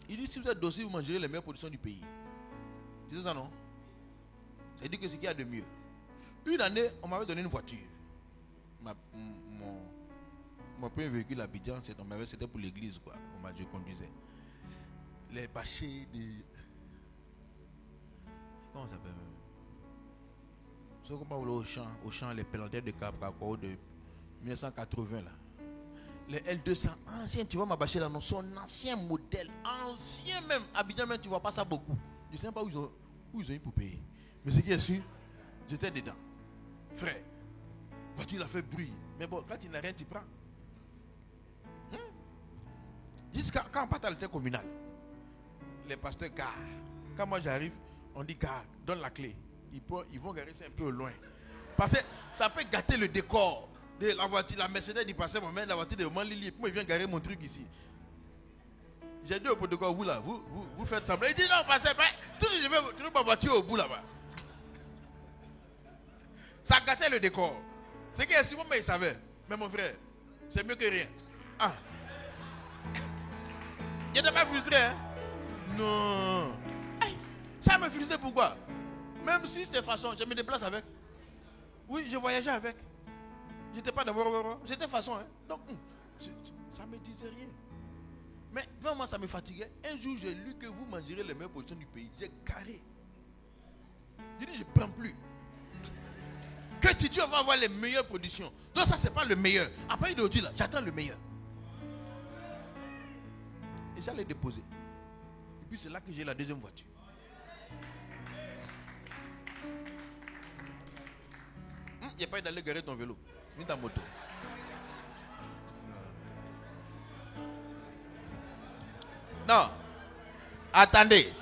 Il dit si vous êtes docile, vous mangerez les meilleures productions du pays. C'est ça, non? Ça dit que c'est ce qu'il y a de mieux. Une année, on m'avait donné une voiture. Mon premier véhicule à Abidjan, c'était pour l'église, quoi. Je conduisais. Les bâchers de. Comment ça s'appelle? C'est comme au champ, les pélandaires de Cap-Cacao de 1980 là. Les L200 anciens, tu vois ma bâchée là, non, son ancien modèle, ancien même. Abidjan même, tu vois pas ça beaucoup. Je ne sais pas où ils ont eu pour payer. Mais ce qui est sûr, j'étais dedans. Frère, la voiture a fait bruit. Mais bon, quand il n'a rien, tu prends. Jusqu'à quand on part à l'hôtel communal, les pasteurs garent. Quand moi j'arrive, on dit gare, donne la clé. Ils vont garer ça un peu au loin. Parce que ça peut gâter le décor de la voiture. La Mercedes du passé, moi, la voiture de Manlili. Puis moi, il vient garer mon truc ici. J'ai dit au protocole, vous là, vous faites semblant. Il dit non, passez pas. Tout je vais trouver ma voiture au bout là-bas. Ça gâtait le décor. C'est que si mais il savait. Mais mon frère, c'est mieux que rien. Ah. Il n'était pas frustré, hein? Non. Hey, ça me frustrait pourquoi? Même si c'est façon, je me déplace avec. Oui, je voyageais avec. J'étais pas dans c'était façon. Hein. Donc, ça me disait rien. Mais vraiment, ça me fatiguait. Un jour, j'ai lu que vous mangerez les meilleures positions du pays. J'ai carré. J'ai dit, je ne prends plus. Que tu dis, on va avoir les meilleures productions. Donc ça, c'est pas le meilleur. Après, il dit là, j'attends le meilleur. Et j'allais déposer. Et puis c'est là que j'ai la deuxième voiture. Il n'y a pas d'aller garer ton vélo, ni ta moto. Non. Attendez.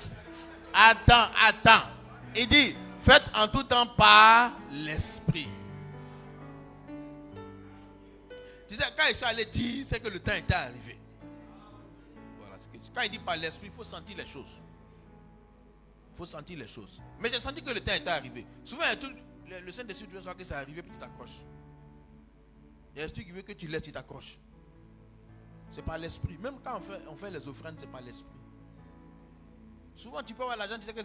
Attends. Il dit, faites en tout temps par l'esprit. Tu sais, quand je suis allé dire, c'est que le temps était arrivé. Voilà ce que je dis. Quand il dit par l'esprit, il faut sentir les choses. Il faut sentir les choses. Mais j'ai senti que le temps était arrivé. Souvent, le Saint-Esprit veut savoir que c'est arrivé, puis tu t'accroches. Il y a l'esprit qui veut que tu laisses, tu t'accroches. C'est par l'esprit. Même quand on fait les offrandes, c'est par l'esprit. Souvent, tu peux avoir l'argent, tu sais que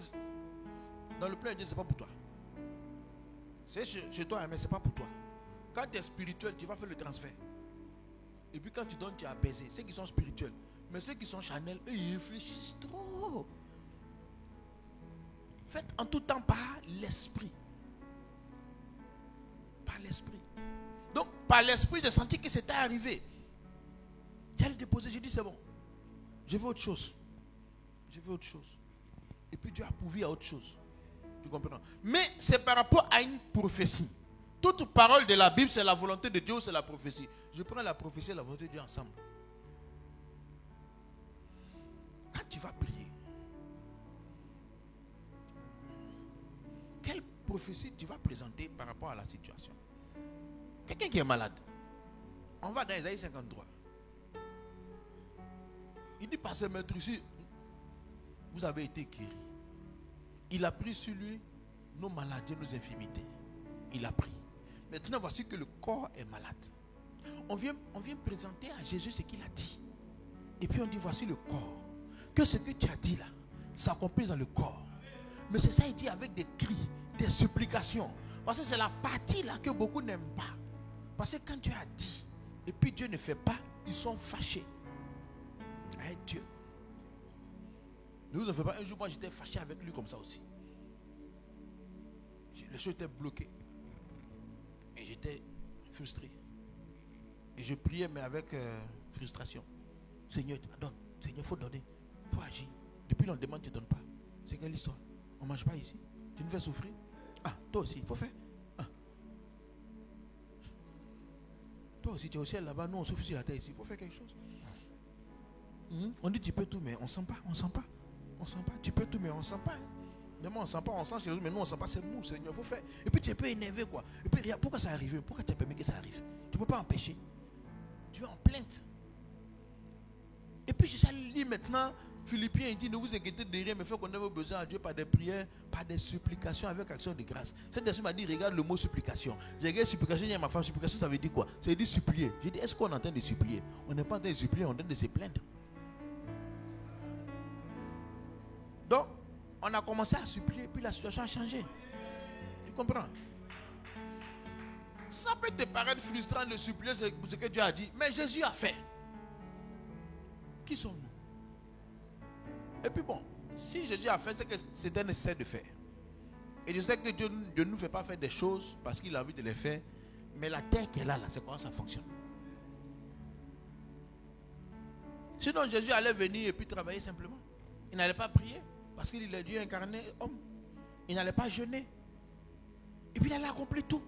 dans le plan de Dieu, ce n'est pas pour toi. C'est chez toi, mais ce n'est pas pour toi. Quand tu es spirituel, tu vas faire le transfert. Et puis quand tu donnes, tu es apaisé. Ceux qui sont spirituels. Mais ceux qui sont charnels, eux, ils réfléchissent trop. Faites en tout temps par l'esprit. Par l'esprit. Donc, par l'esprit, j'ai senti que c'était arrivé. J'ai le déposé, j'ai dit c'est bon. Je veux autre chose. Je veux autre chose. Et puis Dieu a pourvu à autre chose. Tu comprends? Mais c'est par rapport à une prophétie. Toute parole de la Bible, c'est la volonté de Dieu ou c'est la prophétie. Je prends la prophétie et la volonté de Dieu ensemble. Quand tu vas prier, quelle prophétie tu vas présenter par rapport à la situation? Quelqu'un qui est malade. On va dans Isaïe 53. Il dit, pasteur maître ici, vous avez été guéri. Il a pris sur lui nos maladies, nos infirmités. Il a pris. Maintenant, voici que le corps est malade. On vient présenter à Jésus ce qu'il a dit. Et puis on dit, voici le corps. Que ce que tu as dit là, s'accomplisse dans le corps. Mais c'est ça, il dit avec des cris, des supplications. Parce que c'est la partie là que beaucoup n'aiment pas. Parce que quand Dieu a dit, et puis Dieu ne fait pas, ils sont fâchés avec Dieu. Ne vous en faites pas. Un jour, moi, j'étais fâché avec lui comme ça aussi. Les choses étaient bloquées. Et j'étais frustré. Et je priais, mais avec frustration. Seigneur, donne. Seigneur, il faut donner. Il faut agir. Depuis l'on demande, tu ne donnes pas. C'est quelle histoire? On ne mange pas ici. Tu nous fais souffrir. Ah, toi aussi, il faut faire. Ah. Toi aussi, tu es au ciel là-bas. Nous, on souffre sur la terre ici. Il faut faire quelque chose. On dit tu peux tout, mais on ne sent pas. On ne sent pas. On ne sent pas. Tu peux tout, mais on ne sent pas. Mais moi, on ne sent pas. On sent chez les autres, mais nous, on ne sent pas. C'est mou, Seigneur. Il faut faire. Et puis, tu es un peu énervé, quoi. Et puis, regarde, pourquoi ça arrive? Pourquoi tu as permis que ça arrive? Tu ne peux pas empêcher. Tu es en plainte. Et puis, je sais lire maintenant. Philippiens, il dit, ne vous inquiétez de rien, mais faites qu'on ait vos besoins à Dieu par des prières, par des supplications avec action de grâce. Cette personne m'a dit, regarde le mot supplication. J'ai regardé supplication, il y a ma femme, supplication, ça veut dire quoi? Ça veut dire supplier. J'ai dit, est-ce qu'on est en train de supplier? On n'est pas en train de supplier, on est en train de se plaindre. Donc, on a commencé à supplier, puis la situation a changé. Tu comprends? Ça peut te paraître frustrant de supplier ce que Dieu a dit, mais Jésus a fait. Qui sommes-nous? Et puis bon, si Jésus a fait, c'est que c'était nécessaire de faire. Et je sais que Dieu ne nous fait pas faire des choses parce qu'il a envie de les faire. Mais la terre qu'elle a là, c'est comment ça fonctionne. Sinon Jésus allait venir et puis travailler simplement. Il n'allait pas prier parce qu'il est Dieu incarné homme. Il n'allait pas jeûner. Et puis il allait accomplir tout.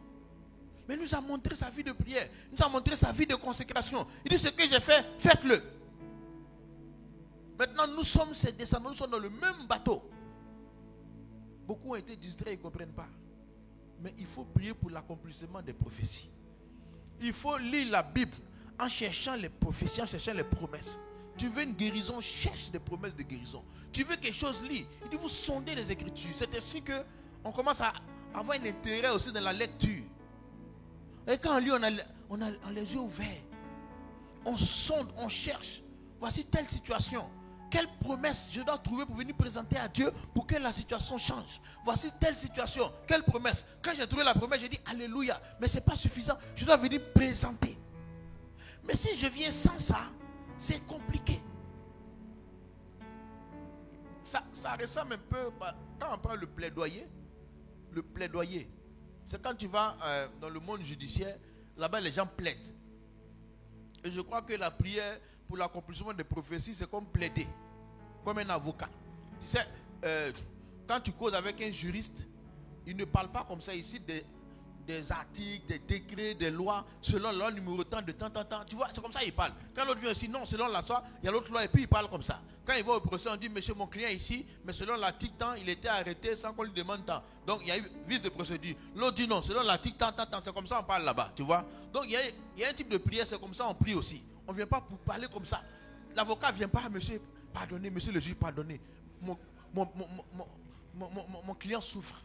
Mais il nous a montré sa vie de prière. Il nous a montré sa vie de consécration. Il dit, ce que j'ai fait, faites-le. Maintenant, nous sommes ses descendants, nous sommes dans le même bateau. Beaucoup ont été distraits, ils ne comprennent pas. Mais il faut prier pour l'accomplissement des prophéties. Il faut lire la Bible en cherchant les prophéties, en cherchant les promesses. Tu veux une guérison, cherche des promesses de guérison. Tu veux quelque chose, lis. Il dit, vous sondez les Écritures. C'est ainsi qu'on commence à avoir un intérêt aussi dans la lecture. Et quand on lit, on a les yeux ouverts. On sonde, on cherche. Voici telle situation. quelle promesse je dois trouver pour venir présenter à Dieu pour que la situation change. Voici telle situation, quelle promesse. Quand j'ai trouvé la promesse, j'ai dit alléluia. Mais ce n'est pas suffisant, je dois venir présenter. Mais si je viens sans ça, c'est compliqué. Ça ressemble un peu, quand on parle le plaidoyer, c'est quand tu vas dans le monde judiciaire, là-bas les gens plaident. Et je crois que la prière pour l'accomplissement des prophéties, c'est comme plaider, comme un avocat. Tu sais, quand tu causes avec un juriste, il ne parle pas comme ça ici des articles, des décrets, des lois, selon la loi numéro tant de temps. Tu vois, c'est comme ça qu'il parle. Quand l'autre vient aussi, non, selon la loi, il y a l'autre loi, et puis il parle comme ça. Quand il va au procès, on dit, monsieur, mon client ici, mais selon l'article tant, il était arrêté sans qu'on lui demande tant. Donc il y a eu vice de procédure. L'autre dit non, selon l'article tant, c'est comme ça on parle là-bas, tu vois. Donc il y a un type de prière, c'est comme ça on prie aussi. On ne vient pas pour parler comme ça. L'avocat ne vient pas, monsieur, pardonnez, monsieur le juge, pardonnez. Mon client souffre.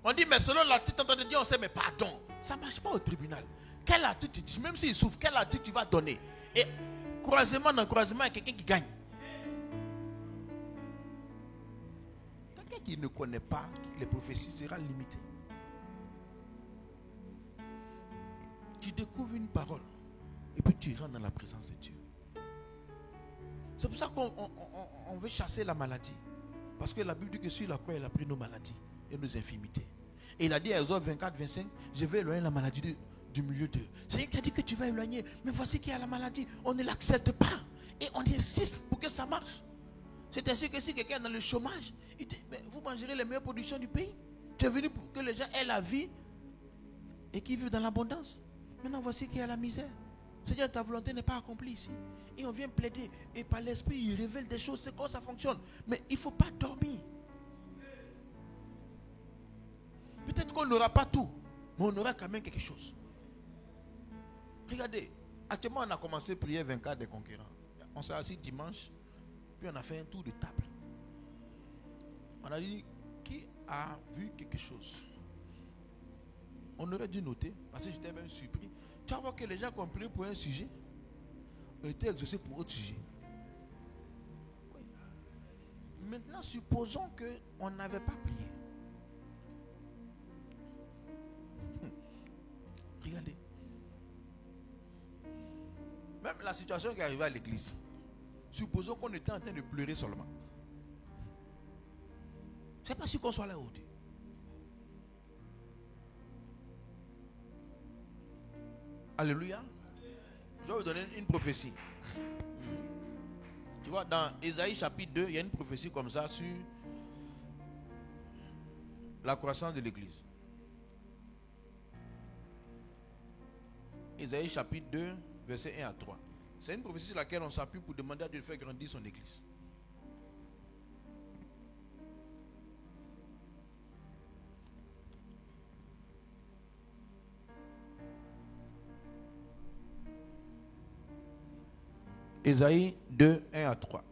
On dit, mais selon l'article, on sait, mais pardon. Ça ne marche pas au tribunal. Quel article tu dis, même s'il souffre, quel article tu vas donner? Et croisement dans croisement, il y a quelqu'un qui gagne. Quelqu'un qui ne connaît pas les prophéties sera limité. Tu découvres une parole et puis tu rentres dans la présence de Dieu. C'est pour ça qu'on veut chasser la maladie. Parce que la Bible dit que sur la croix, il a pris nos maladies et nos infirmités. Et il a dit à Exode 24, 25, je vais éloigner la maladie du milieu d'eux. C'est-à-dire qu'il a dit que tu vas éloigner. Mais voici qu'il y a la maladie. On ne l'accepte pas. Et on insiste pour que ça marche. C'est ainsi que si quelqu'un est dans le chômage, il dit, mais vous mangerez les meilleures productions du pays. Tu es venu pour que les gens aient la vie et qu'ils vivent dans l'abondance. Maintenant, voici qu'il y a la misère. Seigneur, ta volonté n'est pas accomplie ici. Et on vient plaider. Et par l'esprit, il révèle des choses. C'est comme ça fonctionne. Mais il ne faut pas dormir. Peut-être qu'on n'aura pas tout, mais on aura quand même quelque chose. Regardez, actuellement on a commencé à prier 24 des conquérants. On s'est assis dimanche, puis on a fait un tour de table. On a dit, qui a vu quelque chose? On aurait dû noter, parce que j'étais même surpris. Tu vas voir que les gens qui ont prié pour un sujet ont été exaucés pour autre sujet. Oui. Maintenant, supposons qu'on n'avait pas prié. Regardez. Même la situation qui est arrivée à l'église. Supposons qu'on était en train de pleurer seulement. C'est pas si qu'on soit là haut. Alléluia. Je vais vous donner une prophétie. Tu vois, dans Ésaïe chapitre 2, il y a une prophétie comme ça sur la croissance de l'église. Ésaïe chapitre 2, verset 1 à 3. C'est une prophétie sur laquelle on s'appuie pour demander à Dieu de faire grandir son église. Ésaïe 2, 1 à 3.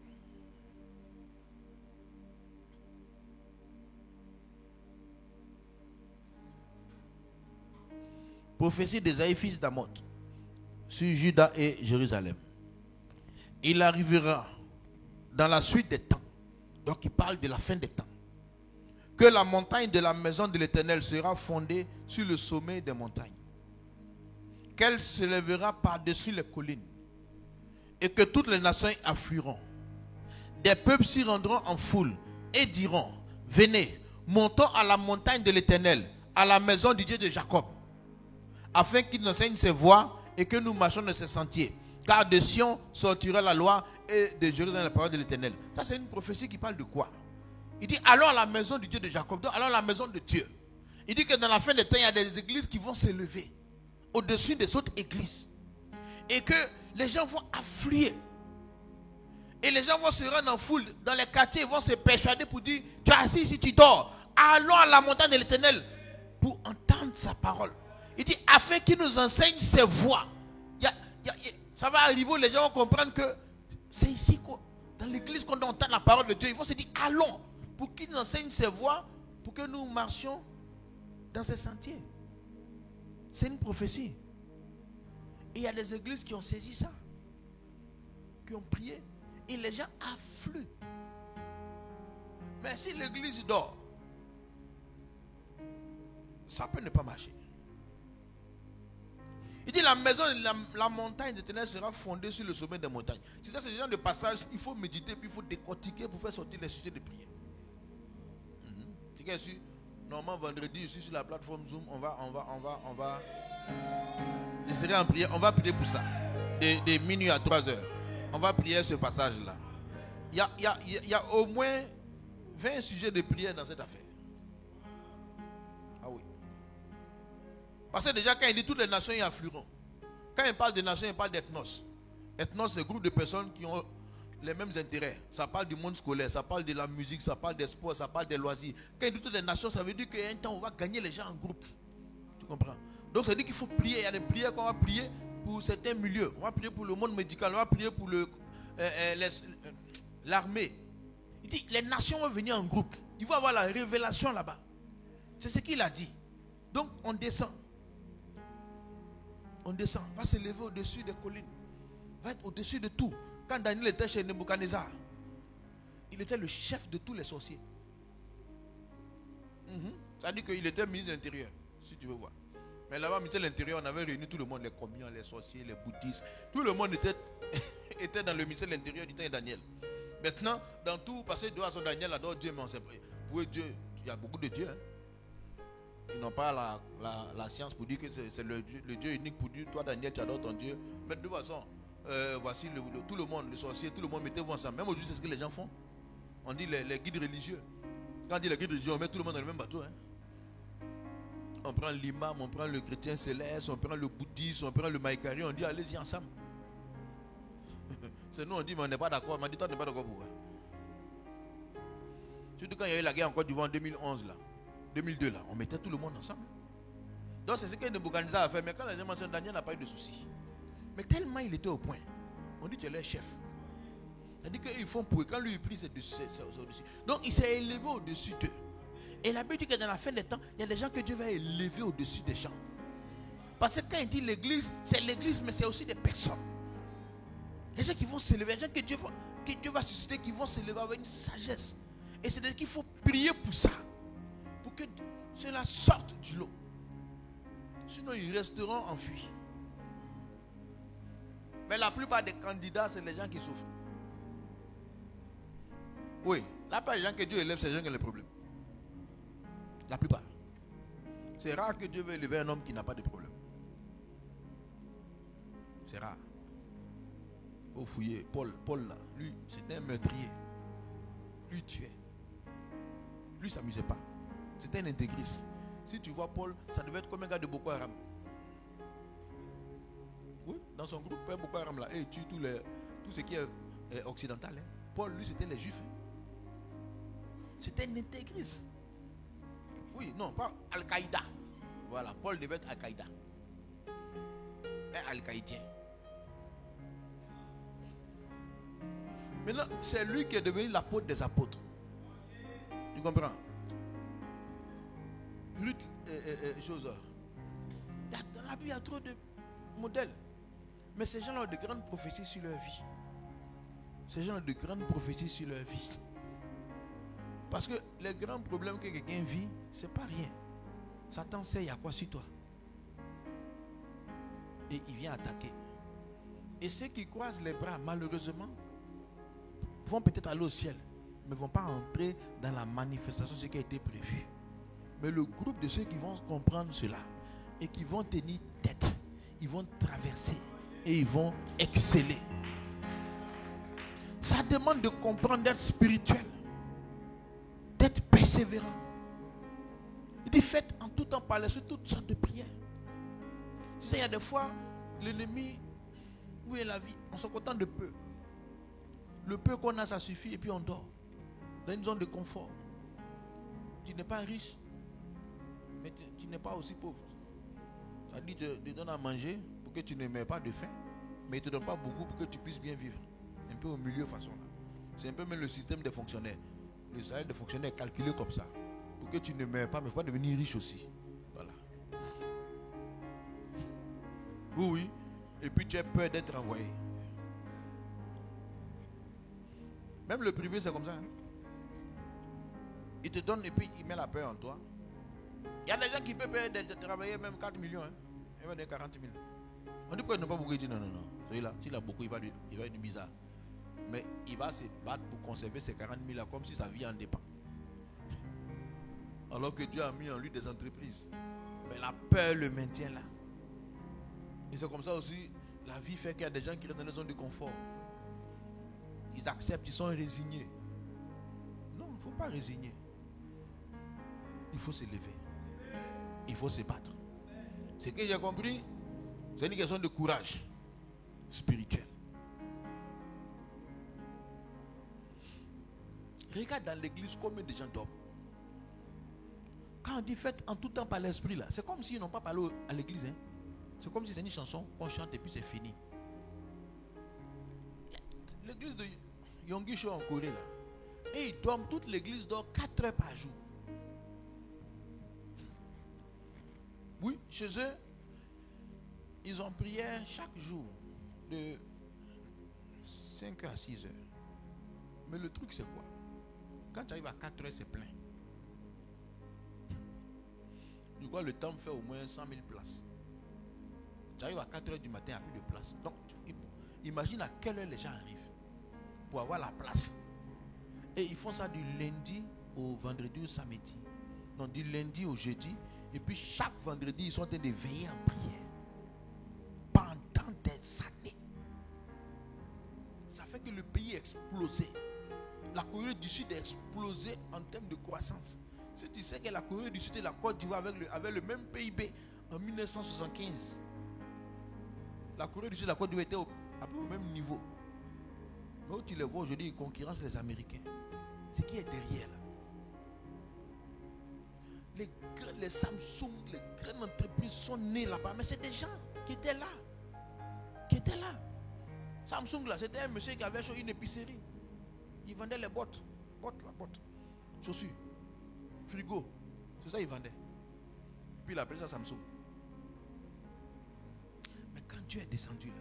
Prophétie d'Ésaïe, fils d'Amoth, sur Juda et Jérusalem. Il arrivera dans la suite des temps, donc il parle de la fin des temps, que la montagne de la maison de l'Éternel sera fondée sur le sommet des montagnes, qu'elle se lèvera par-dessus les collines, et que toutes les nations y afflueront. Des peuples s'y rendront en foule et diront, venez, montons à la montagne de l'Éternel, à la maison du Dieu de Jacob, afin qu'il nous enseigne ses voies et que nous marchions dans ses sentiers. Car de Sion sortira la loi et de Jérusalem la parole de l'Éternel. Ça, c'est une prophétie qui parle de quoi? Il dit, allons à la maison du Dieu de Jacob, donc allons à la maison de Dieu. Il dit que dans la fin des temps, il y a des églises qui vont s'élever au-dessus des autres églises. Et que les gens vont affluer. Et les gens vont se rendre en foule dans les quartiers, ils vont se persuader pour dire, tu es assis ici, tu dors. Allons à la montagne de l'Éternel pour entendre sa parole. Il dit, afin qu'il nous enseigne ses voies. Ça va arriver où les gens vont comprendre que c'est ici, dans l'église, qu'on entend la parole de Dieu. Ils vont se dire, allons, pour qu'il nous enseigne ses voies, pour que nous marchions dans ces sentiers. C'est une prophétie. Et il y a des églises qui ont saisi ça, qui ont prié. Et les gens affluent. Mais si l'église dort, ça peut ne pas marcher. Il dit la maison, la montagne de ténèbres sera fondée sur le sommet des montagnes. C'est ça, c'est le genre de passage, il faut méditer, puis il faut décortiquer pour faire sortir les sujets de prière. C'est que normalement vendredi, je suis sur la plateforme Zoom, on va. Je serai en prière, on va prier pour ça. De minuit à 3 heures. On va prier ce passage-là. Il y a au moins 20 sujets de prière dans cette affaire. Ah oui. Parce que déjà, quand il dit toutes les nations y afflueront. Quand il parle de nations, il parle d'ethnos. Ethnos, c'est un groupe de personnes qui ont les mêmes intérêts. Ça parle du monde scolaire, ça parle de la musique, ça parle des sports, ça parle des loisirs. Quand il dit toutes les nations, ça veut dire qu'à un temps, on va gagner les gens en groupe. Tu comprends? Donc, ça veut dire qu'il faut prier. Il y a des prières qu'on va prier pour certains milieux. On va prier pour le monde médical, on va prier pour l'armée. Il dit, les nations vont venir en groupe. Il va avoir la révélation là-bas. C'est ce qu'il a dit. Donc, on descend. On descend, va se lever au-dessus des collines, va être au-dessus de tout. Quand Daniel était chez Nebuchadnezzar, il était le chef de tous les sorciers. Ça veut dire qu'il était ministre de l'Intérieur, si tu veux voir. Mais là-bas, ministre de l'Intérieur, on avait réuni tout le monde, les communs, les sorciers, les bouddhistes. Tout le monde était dans le ministère de l'Intérieur du temps de Daniel. Maintenant, dans tout, parce que Daniel adore Dieu, mais on sait pas. Pour eux, Dieu, il y a beaucoup de dieux. Ils n'ont pas la science pour dire que c'est le Dieu unique pour dire, toi Daniel, tu adores ton Dieu. Mais de toute façon, voici tout le monde, les sorciers, tout le monde, mettez-vous ensemble. Même aujourd'hui, c'est ce que les gens font. On dit les guides religieux. Quand on dit les guides religieux, on met tout le monde dans le même bateau. On prend l'imam, on prend le chrétien céleste, on prend le bouddhiste, on prend le maïkari, on dit allez-y ensemble. C'est nous, on dit mais on n'est pas d'accord. On dit toi, tu n'es pas d'accord pourquoi? Surtout quand il y a eu la guerre en Côte d'Ivoire en 2011 là. 2002 là, on mettait tout le monde ensemble. Donc c'est ce que Nebuchadnezzar a fait. Mais quand la mentionne, Daniel n'a pas eu de soucis. Mais tellement il était au point, on dit qu'il est leur chef. C'est-à-dire qu'ils font pour eux. Quand lui il prie, c'est au-dessus. Donc il s'est élevé au-dessus d'eux. Et la Bible dit que dans la fin des temps, il y a des gens que Dieu va élever au-dessus des gens. Parce que quand il dit l'église, c'est l'église, mais c'est aussi des personnes. Les gens qui vont s'élever, les gens que Dieu va susciter, qui vont s'élever avec une sagesse. Et c'est-à-dire qu'il faut prier pour ça. Pour que cela sorte du lot. Sinon, ils resteront enfuis. Mais la plupart des candidats, c'est les gens qui souffrent. Oui, la plupart des gens que Dieu élève, c'est les gens qui ont les problèmes. La plupart. C'est rare que Dieu veuille élever un homme qui n'a pas de problème. C'est rare. Au fouiller, Paul là, lui, c'était un meurtrier. Lui, il tuait. Lui, il ne s'amusait pas. C'était un intégriste. Si tu vois Paul, ça devait être comme un gars de Boko Haram. Oui, dans son groupe, Boko Haram là, et il tue tout ce qui est occidental. Paul, lui, c'était les juifs. C'était un intégriste. Oui, non, pas Al-Qaïda. Voilà, Paul devait être Al-Qaïda. Un Al-Qaïdien. Maintenant, c'est lui qui est devenu l'apôtre des apôtres. Tu comprends? Ruth, chose. Dans la Bible, il y a trop de modèles. Mais ces gens-là ont de grandes prophéties sur leur vie. Ces gens ont de grandes prophéties sur leur vie. Parce que les grands problèmes que quelqu'un vit, ce n'est pas rien. Satan sait il y a quoi sur toi. Et il vient attaquer. Et ceux qui croisent les bras, malheureusement, vont peut-être aller au ciel, mais ne vont pas entrer dans la manifestation de ce qui a été prévu. Mais le groupe de ceux qui vont comprendre cela et qui vont tenir tête, ils vont traverser et ils vont exceller. Ça demande de comprendre, d'être spirituel, d'être persévérant. Il dit faites en tout temps par l'esprit toutes sortes de prières. Tu sais, il y a des fois, l'ennemi, où est la vie? On se contente de peu. Le peu qu'on a, ça suffit et puis on dort. Dans une zone de confort. Tu n'es pas riche, mais tu n'es pas aussi pauvre. Ça dit te donne à manger pour que tu ne meurs pas de faim, mais il ne te donne pas beaucoup pour que tu puisses bien vivre. Un peu au milieu façon là. C'est un peu même le système des fonctionnaires. Le salaire des fonctionnaires est calculé comme ça. Pour que tu ne meurs pas, mais il ne faut pas devenir riche aussi. Voilà. Oui. Et puis tu as peur d'être envoyé. Même le privé, c'est comme ça. Hein? Il te donne et puis il met la peur en toi. Il y a des gens qui peuvent travailler même 4 millions. Hein? Il va donner 40 000. On dit pourquoi il n'a pas beaucoup. Il dit non. Celui-là, s'il a beaucoup, il va être bizarre. Mais il va se battre pour conserver ces 40 000 là comme si sa vie en dépend. Alors que Dieu a mis en lui des entreprises. Mais la peur le maintient là. Et c'est comme ça aussi, la vie fait qu'il y a des gens qui restent dans les zones de confort. Ils acceptent, ils sont résignés. Non, il ne faut pas résigner. Il faut se lever. Il faut se battre. Ce que j'ai compris, c'est une question de courage spirituel. Regarde dans l'église combien de gens dorment. Quand on dit faites en tout temps par l'esprit là, c'est comme s'ils n'ont pas parlé à l'église. Hein? C'est comme si c'est une chanson qu'on chante et puis c'est fini. L'église de Yonggi-cho en Corée là, et ils dorment, toute l'église dort 4 heures par jour. Oui, chez eux, ils ont prié chaque jour de 5 heures à 6 heures. Mais le truc c'est quoi? Quand tu arrives à 4 heures, c'est plein. Je crois que le temple fait au moins 100 000 places. Tu arrives à 4 heures du matin, il n'y a plus de place. Donc, imagine à quelle heure les gens arrivent pour avoir la place. Et ils font ça du lundi au vendredi ou samedi. Donc, du lundi au jeudi. Et puis, chaque vendredi, ils sont en train de veiller en prière. Pendant des années. Ça fait que le pays a explosé. La Corée du Sud a explosé en termes de croissance. Si tu sais que la Corée du Sud et la Côte d'Ivoire avaient le même PIB en 1975. La Corée du Sud et la Côte d'Ivoire étaient à peu près au même niveau. Mais où tu les vois aujourd'hui, ils concurrencent les Américains. Ce qui est derrière là. Les Samsung, les grandes entreprises sont nées là-bas. Mais c'est des gens qui étaient là. Samsung là, c'était un monsieur qui avait une épicerie. Il vendait les bottes. Chaussures. Frigo. C'est ça qu'il vendait. Puis il appelait ça Samsung. Mais quand Dieu est descendu là,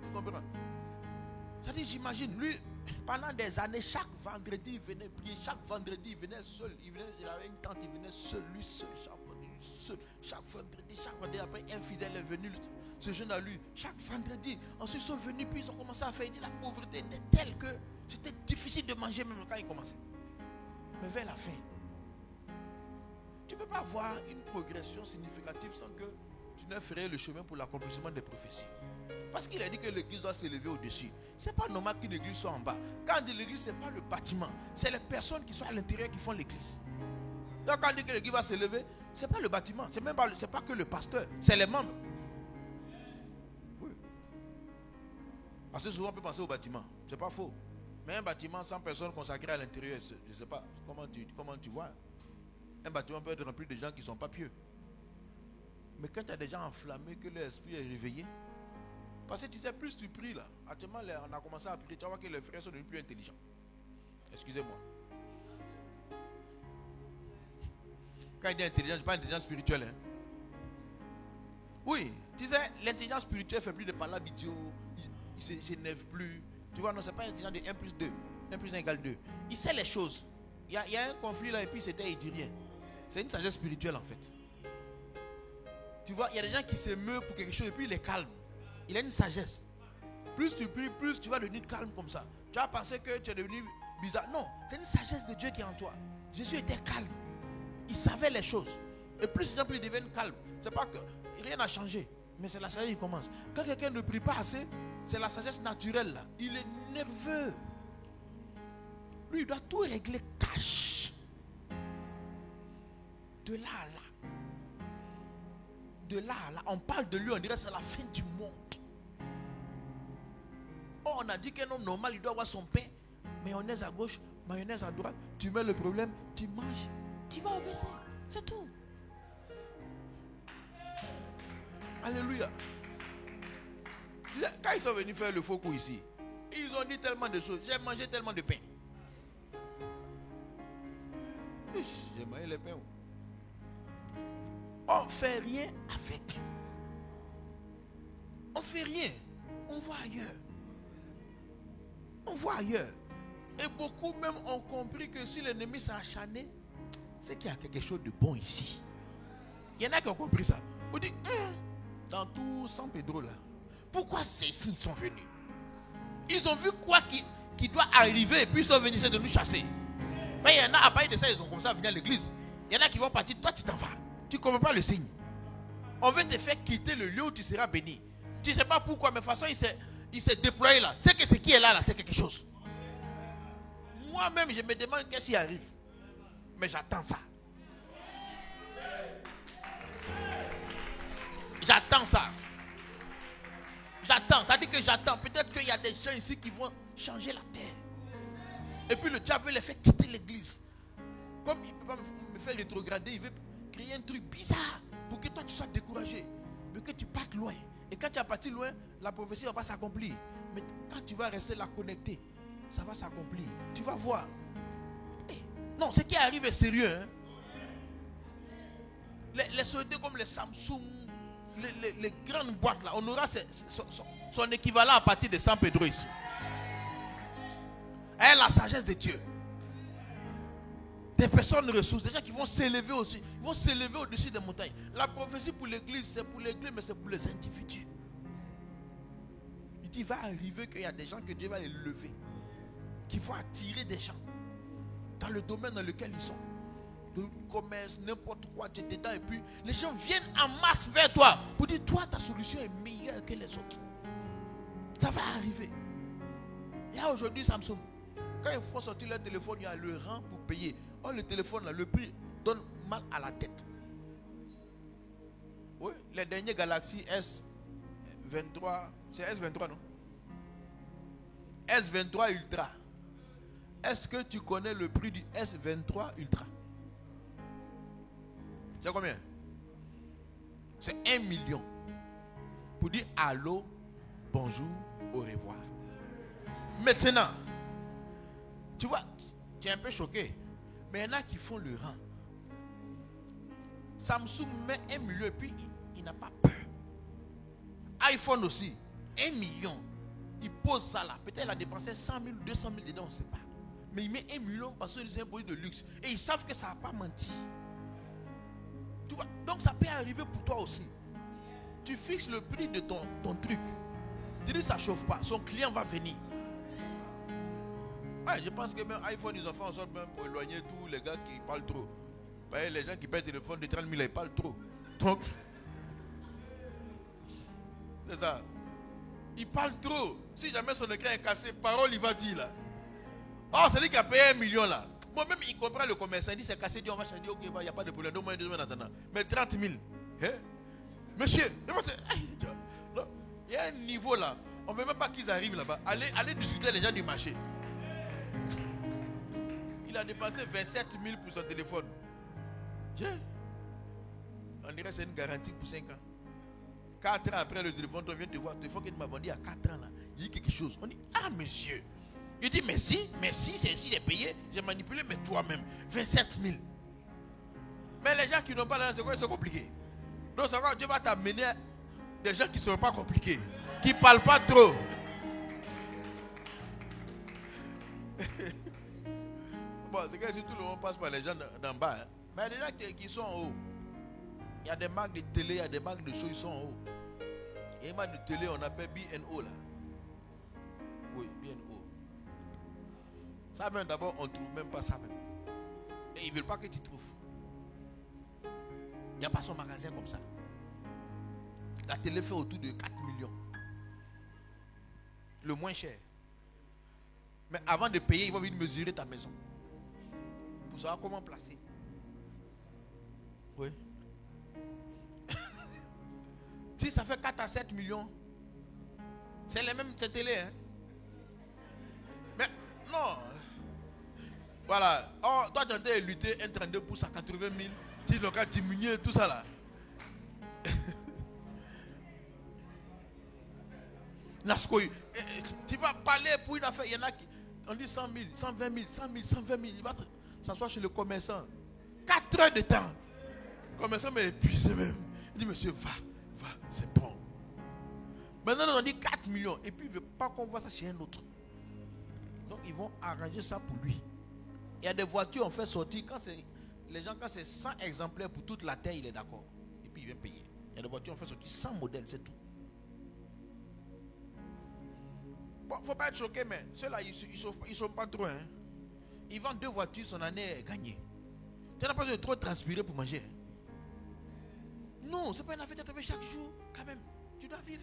tu comprends? Ça dit, j'imagine, lui, pendant des années, chaque vendredi, il venait prier. Chaque vendredi, il venait seul. Il avait une tente, il venait seul, lui seul, chaque vendredi, après, un fidèle est venu se joindre à lui. Chaque vendredi, ensuite ils sont venus, puis ils ont commencé à faire. Il dit, la pauvreté était telle que c'était difficile de manger même quand il commençait. Mais vers la fin, tu ne peux pas avoir une progression significative sans que tu n'aies frayé le chemin pour l'accomplissement des prophéties. Parce qu'il a dit que l'église doit s'élever au-dessus. Ce n'est pas normal qu'une église soit en bas. Quand on dit l'église, ce n'est pas le bâtiment. C'est les personnes qui sont à l'intérieur qui font l'église. Donc quand on dit que l'église va s'élever, ce n'est pas le bâtiment. Ce n'est pas que le pasteur. C'est les membres. Oui. Parce que souvent on peut penser au bâtiment. Ce n'est pas faux. Mais un bâtiment sans personne consacrée à l'intérieur, je ne sais pas comment tu vois. Un bâtiment peut être rempli de gens qui ne sont pas pieux. Mais quand il y a des gens enflammés, que l'esprit est réveillé. Parce que tu sais, plus tu pries là, actuellement on a commencé à prier, tu vas voir que les frères sont devenus plus intelligents. Excusez-moi. Quand il dit intelligent, je ne dis pas intelligence spirituelle. Hein. Oui, tu sais, l'intelligence spirituelle fait plus de palabitio, il ne s'énerve plus. Tu vois, non, ce n'est pas l'intelligence de 1 plus 2, 1 plus 1 égale 2. Il sait les choses. Il y a un conflit là et puis il dit rien. C'est une sagesse spirituelle en fait. Tu vois, il y a des gens qui s'émeuvent pour quelque chose et puis il est calme. Il a une sagesse. Plus tu pries, plus tu vas devenir calme comme ça. Tu vas penser que tu es devenu bizarre. Non, c'est une sagesse de Dieu qui est en toi. Jésus était calme. Il savait les choses. Et plus les gens deviennent calmes. C'est pas que rien n'a changé. Mais c'est la sagesse qui commence. Quand quelqu'un ne prie pas assez, c'est la sagesse naturelle là. Il est nerveux. Lui, il doit tout régler cash. De là à là. De là à là. On parle de lui, on dirait que c'est la fin du monde. Oh, on a dit qu'un homme normal, il doit avoir son pain. Mayonnaise à gauche, mayonnaise à droite. Tu mets le problème, tu manges. Tu vas au WC. C'est tout. Alléluia. Quand ils sont venus faire le faux coup ici, ils ont dit tellement de choses. J'ai mangé tellement de pain. J'ai mangé le pain. On ne fait rien avec. On ne fait rien. On voit ailleurs. On voit ailleurs. Et beaucoup même ont compris que si l'ennemi s'est acharné, c'est qu'il y a quelque chose de bon ici. Il y en a qui ont compris ça. Vous dites, dans tout San Pedro là, pourquoi ces signes sont venus? Ils ont vu quoi qui doit arriver et puis ils sont venus essayer de nous chasser. Mais il y en a, à part de ça, ils ont commencé à venir à l'église. Il y en a qui vont partir, toi tu t'en vas. Tu ne comprends pas le signe. On veut te faire quitter le lieu où tu seras béni. Tu ne sais pas pourquoi, mais de toute façon, il s'est déployé là. C'est que ce qui est là, c'est quelque chose. Moi-même, je me demande qu'est-ce qui arrive. Mais j'attends ça. J'attends ça. J'attends. Ça dit que j'attends. Peut-être qu'il y a des gens ici qui vont changer la terre. Et puis le diable veut les faire quitter l'église. Comme il ne peut pas me faire rétrograder, il veut créer un truc bizarre pour que toi tu sois découragé. Mais que tu partes loin. Et quand tu es parti loin, la prophétie ne va pas s'accomplir. Mais quand tu vas rester là connecté, ça va s'accomplir. Tu vas voir. Non, ce qui arrive est sérieux. Hein? Les sociétés comme les Samsung, les grandes boîtes là, on aura son équivalent à partir de San Pedro ici. Et la sagesse de Dieu. Des personnes ressources, des gens qui vont s'élever aussi, ils vont s'élever au-dessus des montagnes. La prophétie pour l'église, c'est pour l'église, mais c'est pour les individus. Il dit, il va arriver qu'il y a des gens que Dieu va élever, qui vont attirer des gens dans le domaine dans lequel ils sont. De commerce, n'importe quoi, tu es dedans, et puis les gens viennent en masse vers toi pour dire, toi, ta solution est meilleure que les autres. Ça va arriver. Il y a aujourd'hui Samsung. Quand ils font sortir leur téléphone, il y a le rang pour payer. Oh, le téléphone là, le prix donne mal à la tête. Oui, les derniers Galaxy S23, c'est S23 non? S23 Ultra. Est-ce que tu connais le prix du S23 Ultra? C'est combien? C'est 1 million. Pour dire allô, bonjour, au revoir. Maintenant, tu vois, tu es un peu choqué. Mais il y en a qui font le rang. Samsung met 1 million et puis il n'a pas peur. iPhone aussi, 1 million. Il pose ça là. Peut-être il a dépensé 100 000 ou 200 000 dedans, on ne sait pas. Mais il met 1 million parce que c'est un produit de luxe. Et ils savent que ça n'a pas menti. Tu vois? Donc ça peut arriver pour toi aussi. Tu fixes le prix de ton truc. Tu dis ça ne chauffe pas. Son client va venir. Ouais, je pense que même iPhone, ils ont fait en sorte même pour éloigner tous les gars qui parlent trop. Les gens qui payent le téléphone de 30 000, ils parlent trop. Donc, c'est ça. Ils parlent trop. Si jamais son écran est cassé, parole, il va dire là. Oh, c'est lui qui a payé 1 million là. Moi-même, il comprend le commerçant. Il dit c'est cassé, il dit on va changer. Ok, il n'y a pas de problème. Donc, moi, 2 semaines attendant. Mais 30 000. Hein? Monsieur, il y a un niveau là. On ne veut même pas qu'ils arrivent là-bas. Allez discuter les gens du marché. Il a dépensé 27 000 pour son téléphone. Yeah. On dirait que c'est une garantie pour 5 ans. 4 ans après le téléphone, on vient te voir. Le téléphone que tu m'as vendu à 4 ans là. Il dit quelque chose. On dit, ah monsieur. Il dit, merci, c'est ici, j'ai payé. J'ai manipulé, mais toi-même. 27 000. Mais les gens qui n'ont pas l'argent, c'est quoi? C'est compliqué. Donc ça va, Dieu va t'amener des gens qui ne sont pas compliqués. Qui ne parlent pas trop. Bon, c'est que si tout le monde passe par les gens d'en bas, hein. Mais il y a des gens qui sont en haut. Il y a des marques de télé, il y a des marques de shows, ils sont en haut. Il y a une marque de télé, on appelle BNO là. Oui, BNO. Ça même d'abord, on ne trouve même pas ça même. Et ils ne veulent pas que tu trouves. Il n'y a pas son magasin comme ça. La télé fait autour de 4 millions. Le moins cher. Mais avant de payer, ils vont venir mesurer ta maison. Pour savoir comment placer. Oui. Si ça fait 4 à 7 millions, c'est les mêmes télé. Hein? Mais non. Voilà. Oh, toi, tu as été lutter 1,32 pouces à 80 000. Tu n'as qu'à diminuer tout ça là. Tu vas parler pour une affaire. Il y en a qui. On dit 100 000, 120 000, 100 000, 120 000. Il va s'asseoir chez le commerçant. 4 heures de temps. Le commerçant m'a épuisé même. Il dit, monsieur, va, c'est bon. Maintenant, on dit 4 millions. Et puis, il ne veut pas qu'on voit ça chez un autre. Donc ils vont arranger ça pour lui. Il y a des voitures, on fait sortir, quand c'est 100 exemplaires pour toute la terre, il est d'accord. Et puis il vient payer. Il y a des voitures, on fait sortir 100 modèles, c'est tout. Bon, il ne faut pas être choqué, mais ceux-là, ils ne sont pas trop. Hein. Ils vendent 2 voitures, son année est gagnée. Tu n'as pas besoin de trop transpirer pour manger. Hein. Non, ce n'est pas une affaire de travailler chaque jour, quand même. Tu dois vivre.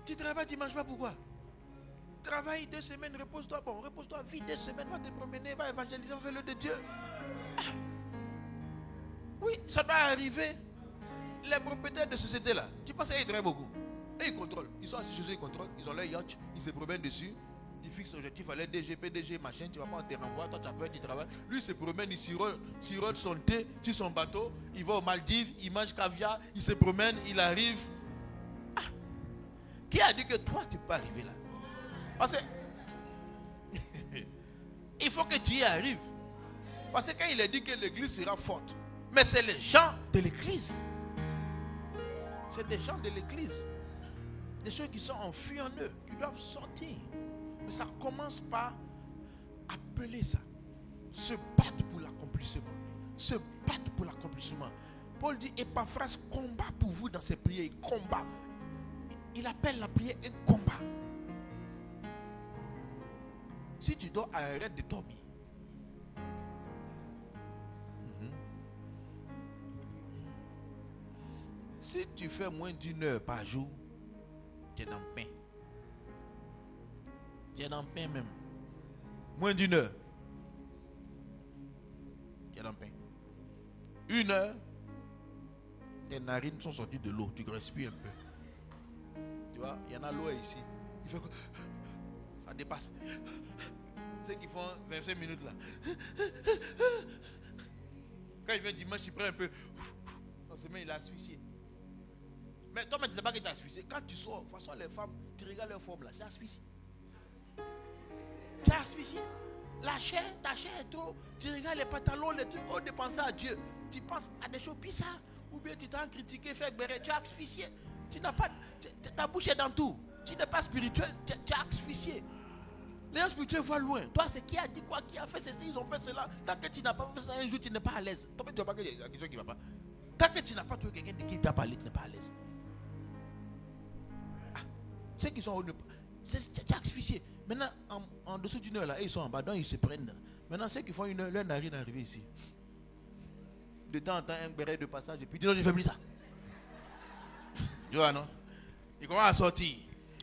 Tu travailles, tu ne manges pas, pourquoi? Travaille 2 semaines, repose-toi. Bon, repose-toi, vis 2 semaines, va te promener, va évangéliser, va faire le de Dieu. Oui, ça doit arriver. Les propriétaires de société là, tu penses qu'ils travaillent beaucoup. Et ils contrôlent. Ils sont assis chez eux, ils contrôlent. Ils ont leur yacht, ils se promènent dessus. Ils fixent l'objectif à l'aide DG, PDG, machin. Tu vas pas en te renvoyer, toi tu as peur, tu travailles. Lui il se promène, il sirote son thé sur son bateau. Il va aux Maldives, il mange caviar, il se promène, il arrive. Qui a dit que toi tu peux arriver là? Parce que il faut que tu y arrives. Parce que quand il a dit que l'église sera forte, mais c'est les gens de l'église. C'est des gens de l'église. Des choses qui sont enfuis en eux, qui doivent sortir. Mais ça commence par appeler ça. Se battre pour l'accomplissement. Se battre pour l'accomplissement. Paul dit, Epaphras combat pour vous dans ses prières. Il combat. Il appelle la prière un combat. Si tu dors, arrête de dormir. Si tu fais moins d'1 heure par jour, tu es dans le pain. Tu es dans le pain même. Moins d'1 heure. Tu es dans le pain. 1 heure, tes narines sont sorties de l'eau. Tu respires un peu. Tu vois, il y en a l'eau ici. Il fait que ça dépasse. Ceux qui font 25 minutes là. Quand il vient dimanche, il prend un peu. Dans ses mains, il a asphyxié. Mais toi, tu ne sais pas que tu as asphyxié. Quand tu sors, de toute façon, les femmes, tu regardes leur forme là, c'est asphyxié. Tu as asphyxié. La chair, ta chair est trop. Tu regardes les pantalons, les trucs, oh, de penser à Dieu. Tu penses à des choses bizarres. Ou bien tu t'en critiqué, fait béret, tu as asphyxié. Tu n'as pas. Ta bouche est dans tout. Tu n'es pas spirituel, tu as asphyxié. Les gens spirituels voient loin. Toi, c'est qui a dit quoi, qui a fait ceci, ils ont fait cela. Tant que tu n'as pas fait ça un jour, tu n'es pas à l'aise. Toi, tu ne vois pas qu'il y a quelque chose qui ne va pas. Tant que tu n'as pas trouvé quelqu'un de qui t'a parlé, tu n'es pas à l'aise. Ceux qui sont au tu as asphyxié. Maintenant, en dessous d'une heure, là, ils sont en bas, donc ils se prennent. Maintenant, ceux qui font 1 heure, leur narine est arrivée ici. De temps en temps, un béret de passage, et puis non, je ne fais plus ça. Tu vois, non? Ils commencent à sortir.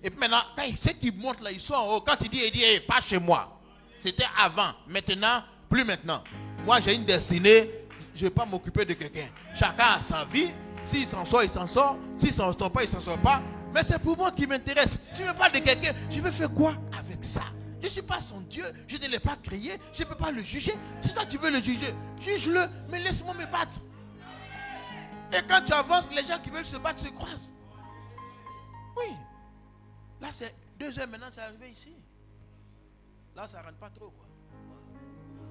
Et puis maintenant, quand ceux qui montent là, ils sont en haut. Quand il dit, hey, pas chez moi. C'était avant. Maintenant, plus maintenant. Moi, j'ai une destinée. Je ne vais pas m'occuper de quelqu'un. Chacun a sa vie. S'il s'en sort, il s'en sort. S'il ne s'en sort pas, il ne s'en sort pas. Mais c'est pour moi qui m'intéresse. Tu me parles de quelqu'un, je vais faire quoi avec ça? Je ne suis pas son Dieu. Je ne l'ai pas créé. Je ne peux pas le juger. Si toi, tu veux le juger, juge-le. Mais laisse-moi me battre. Et quand tu avances, les gens qui veulent se battre se croisent. Oui. Là, c'est 2 heures maintenant, c'est arrivé ici. Là, ça ne rentre pas trop, quoi.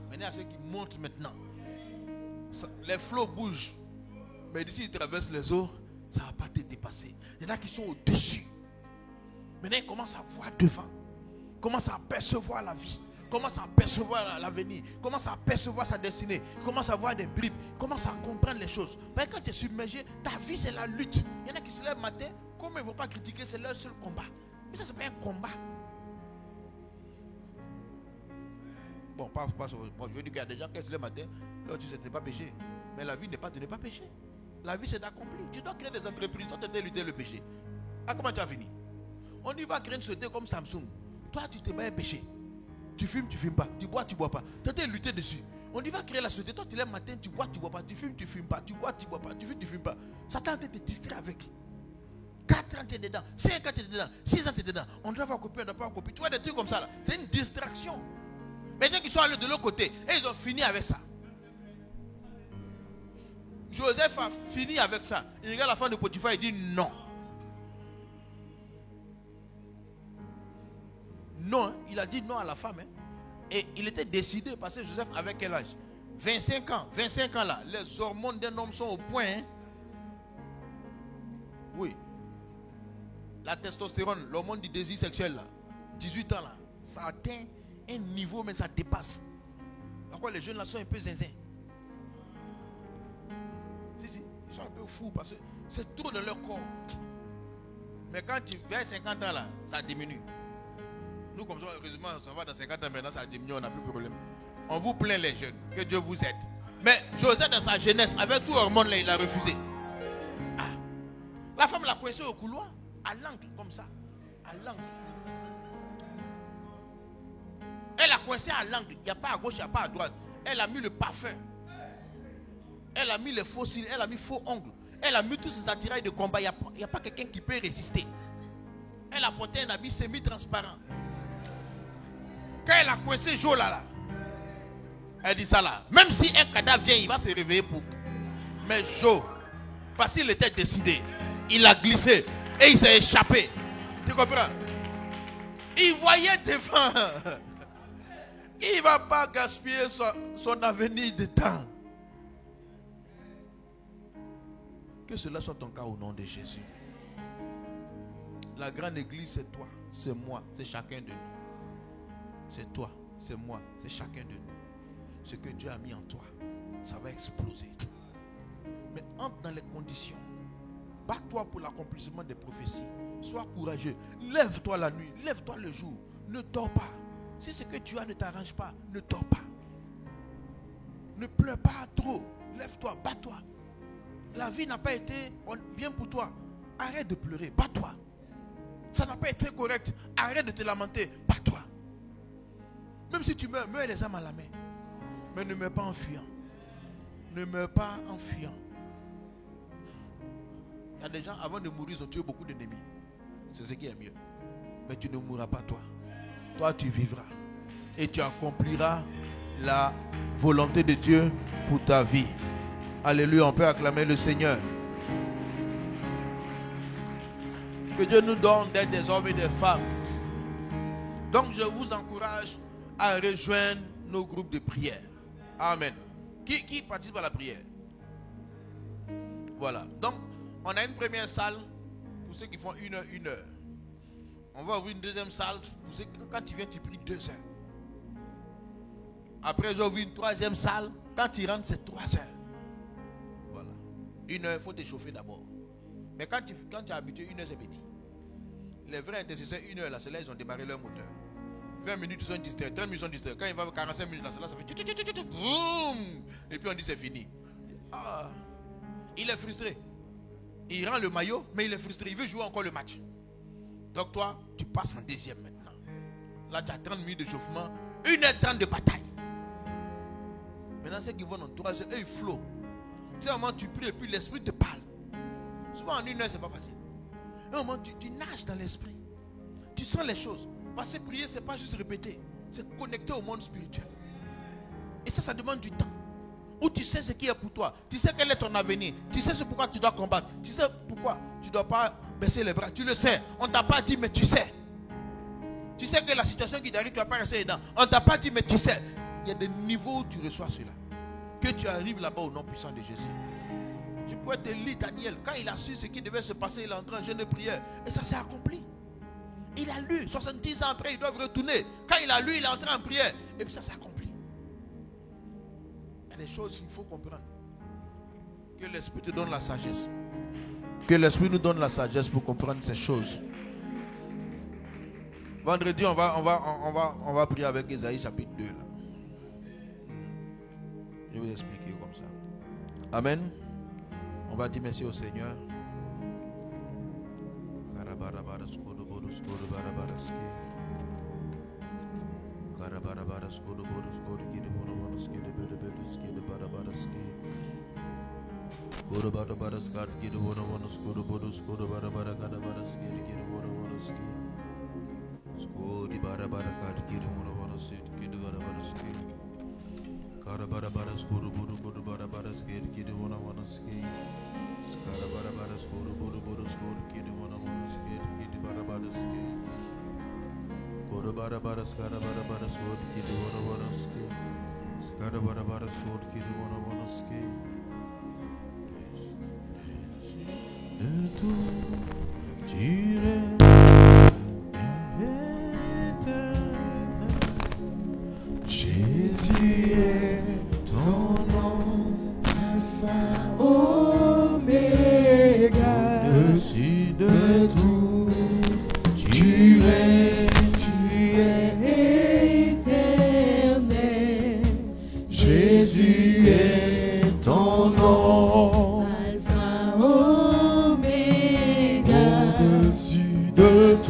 Maintenant, il y a ceux qui montent maintenant. Les flots bougent. Mais d'ici, ils traversent les eaux, ça ne va pas te dépasser. Il y en a qui sont au-dessus. Maintenant, ils commencent à voir devant. Ils commencent à percevoir la vie. Ils commencent à percevoir l'avenir. Ils commencent à percevoir sa destinée. Ils commencent à voir des bribes. Ils commencent à comprendre les choses. Mais quand tu es submergé, ta vie, c'est la lutte. Il y en a qui se lèvent le matin, comme ils ne vont pas critiquer, c'est leur seul combat. Mais ça, ce n'est pas un combat. Bon, pas moi, je veux dire qu'il y a des gens qui se lèvent le matin, leur tu sais de ne pas pécher. Mais la vie n'est pas de ne pas pécher. La vie, c'est d'accomplir. Tu dois créer des entreprises, toi, tu as lutter le péché. Ah, comment tu as fini? On y va créer une société comme Samsung. Toi, tu te bats un péché. Tu fumes pas. Tu bois pas. Tu as lutter dessus. On y va créer la société. Toi, tu lèves le matin, tu bois pas. Tu fumes pas. Tu bois pas. Tu fumes pas. Satan te distrait avec. 4 ans, tu es dedans. 5 ans, tu es dedans. 6 ans, tu es dedans. On doit avoir copier, on doit pas avoir copier. Tu vois des trucs comme ça là. C'est une distraction. Mais gens qui sont allés de l'autre côté, et ils ont fini avec ça. Joseph a fini avec ça. Il regarde la femme de Potiphar et dit non. Non, hein? Il a dit non à la femme. Hein? Et il était décidé parce que Joseph avait quel âge? 25 ans. 25 ans là. Les hormones d'un homme sont au point. Hein? Oui. La testostérone, l'hormone du désir sexuel là. 18 ans là, ça atteint un niveau, mais ça dépasse. Pourquoi les jeunes là sont un peu zinzin? Si, ils sont un peu fous parce que c'est trop dans leur corps. Mais quand tu vers 50 ans là, ça diminue. Nous comme ça, heureusement, ça va dans 50 ans maintenant, ça diminue, on n'a plus de problème. On vous plaint les jeunes, que Dieu vous aide. Mais Joseph dans sa jeunesse, avec tout hormone là, il a refusé. Ah. La femme l'a coincé au couloir, à l'angle, comme ça. À l'angle. Elle a coincé à l'angle, il n'y a pas à gauche, il n'y a pas à droite. Elle a mis le parfum. Elle a mis les faux cils, elle a mis faux ongles. Elle a mis tous ses attirails de combat. Il n'y a pas quelqu'un qui peut résister. Elle a porté un habit semi-transparent. Quand elle a coincé Jo là, elle dit ça là. Même si un cadavre vient, il va se réveiller pour. Mais Jo, parce qu'il était décidé, il a glissé et il s'est échappé. Tu comprends? Il voyait devant. Il ne va pas gaspiller son avenir de temps. Que cela soit ton cas au nom de Jésus. La grande église, c'est toi, c'est moi, c'est chacun de nous. C'est toi, c'est moi, c'est chacun de nous. Ce que Dieu a mis en toi, ça va exploser. Mais entre dans les conditions. Bats-toi pour l'accomplissement des prophéties. Sois courageux. Lève-toi la nuit, lève-toi le jour. Ne dors pas. Si ce que tu as ne t'arrange pas, ne dors pas. Ne pleure pas trop. Lève-toi, bats-toi. La vie n'a pas été bien pour toi. Arrête de pleurer, bats-toi. Ça n'a pas été correct. Arrête de te lamenter, bats-toi. Même si tu meurs, meurs les âmes à la main. Mais ne meurs pas en fuyant. Ne meurs pas en fuyant. Il y a des gens, avant de mourir, ils ont tué beaucoup d'ennemis. C'est ce qui est mieux. Mais tu ne mourras pas toi. Toi, tu vivras. Et tu accompliras la volonté de Dieu pour ta vie. Alléluia, on peut acclamer le Seigneur. Que Dieu nous donne d'être des hommes et des femmes. Donc je vous encourage à rejoindre nos groupes de prière. Amen. Qui participe à la prière? Voilà. Donc, on a une première salle pour ceux qui font 1 heure, 1 heure. On va ouvrir une deuxième salle pour ceux qui, quand tu viens, tu pries 2 heures. Après, j'ai ouvert une troisième salle. Quand tu rentres, c'est 3 heures. Voilà. 1 heure, il faut t'échauffer d'abord. Mais quand tu es habitué, 1 heure, c'est petit. Les vrais intercesseurs, 1 heure, là, c'est là ils ont démarré leur moteur. 20 minutes, ils sont distraits. 30 minutes, ils sont distraits. Quand il va 45 minutes, là, ça fait boum. Et puis on dit c'est fini. Ah. Il est frustré. Il rend le maillot, mais il est frustré. Il veut jouer encore le match. Donc toi, tu passes en deuxième maintenant. Là, tu as 30 minutes d'échauffement. 1h30 de bataille. Maintenant, ceux qui vont dans 3 heures, eux, ils flottent. Tu sais, au moment tu pries et puis l'esprit te parle. Souvent en 1 heure, c'est pas facile. Et au moment tu nages dans l'esprit. Tu sens les choses. Parce que prier, c'est pas juste répéter. C'est connecter au monde spirituel. Et ça demande du temps. Où tu sais ce qui est pour toi. Tu sais quel est ton avenir. Tu sais ce pourquoi tu dois combattre. Tu sais pourquoi tu ne dois pas baisser les bras. Tu le sais. On ne t'a pas dit, mais tu sais. Tu sais que la situation qui t'arrive, tu ne vas pas rester dedans. On ne t'a pas dit, mais tu sais. Il y a des niveaux où tu reçois cela. Que tu arrives là-bas au nom puissant de Jésus. Tu pourrais te lire Daniel. Quand il a su ce qui devait se passer, il est entré en jeûne de prière. Et ça s'est accompli. Il a lu. 70 ans après, ils doivent retourner. Quand il a lu, il est entré en prière. Et puis ça s'est accompli. Il y a des choses qu'il faut comprendre. Que l'Esprit te donne la sagesse. Que l'Esprit nous donne la sagesse pour comprendre ces choses. Vendredi, on va prier avec Ésaïe chapitre 2. Là. Je vais vous expliquer comme ça. Amen. On va dire merci au Seigneur.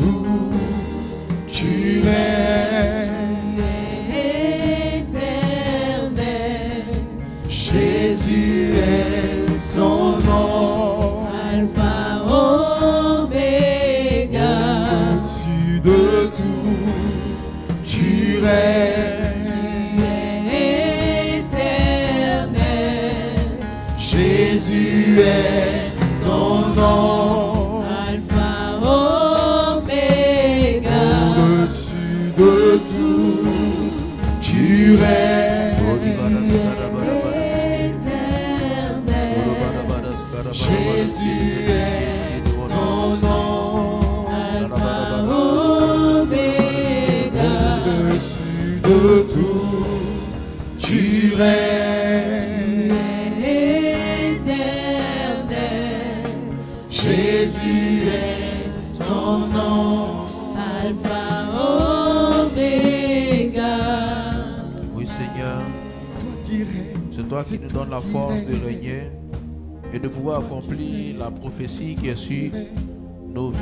tout, tu es éternel. Jésus est son nom, Alpha, Oméga. au-dessus de tout, tu es éternel. Jésus est son nom, Alpha, Oméga. au-dessus de tout, tu es Jésus est ton nom, Alpha, Oméga. au-dessus de tout, tu es éternel. Jésus est ton nom, Alpha, Oméga. Oui, Seigneur, c'est toi qui nous donnes la force de régner et de pouvoir accomplir la prophétie qui est sur nos vies.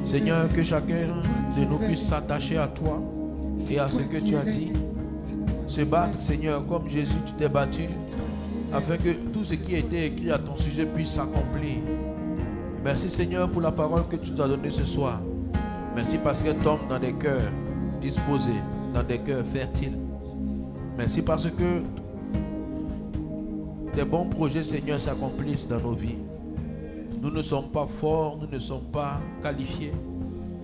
Seigneur, que chacun de nous puisse s'attacher à toi et à ce que tu as dit. Se battre, Seigneur, comme Jésus, tu t'es battu, afin que tout ce qui a été écrit à ton sujet puisse s'accomplir. Merci, Seigneur, pour la parole que tu nous as donnée ce soir. Merci parce qu'elle tombe dans des cœurs disposés, dans des cœurs fertiles. Merci parce que tes bons projets, Seigneur, s'accomplissent dans nos vies. Nous ne sommes pas forts, nous ne sommes pas qualifiés,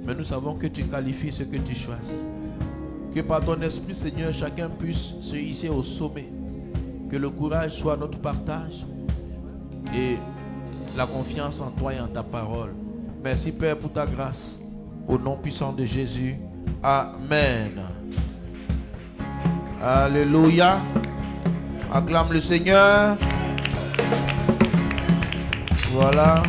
mais nous savons que tu qualifies ce que tu choisis. Que par ton esprit, Seigneur, chacun puisse se hisser au sommet. Que le courage soit notre partage et la confiance en toi et en ta parole. Merci, Père, pour ta grâce. Au nom puissant de Jésus. Amen. Alléluia. Acclame le Seigneur. Voilà.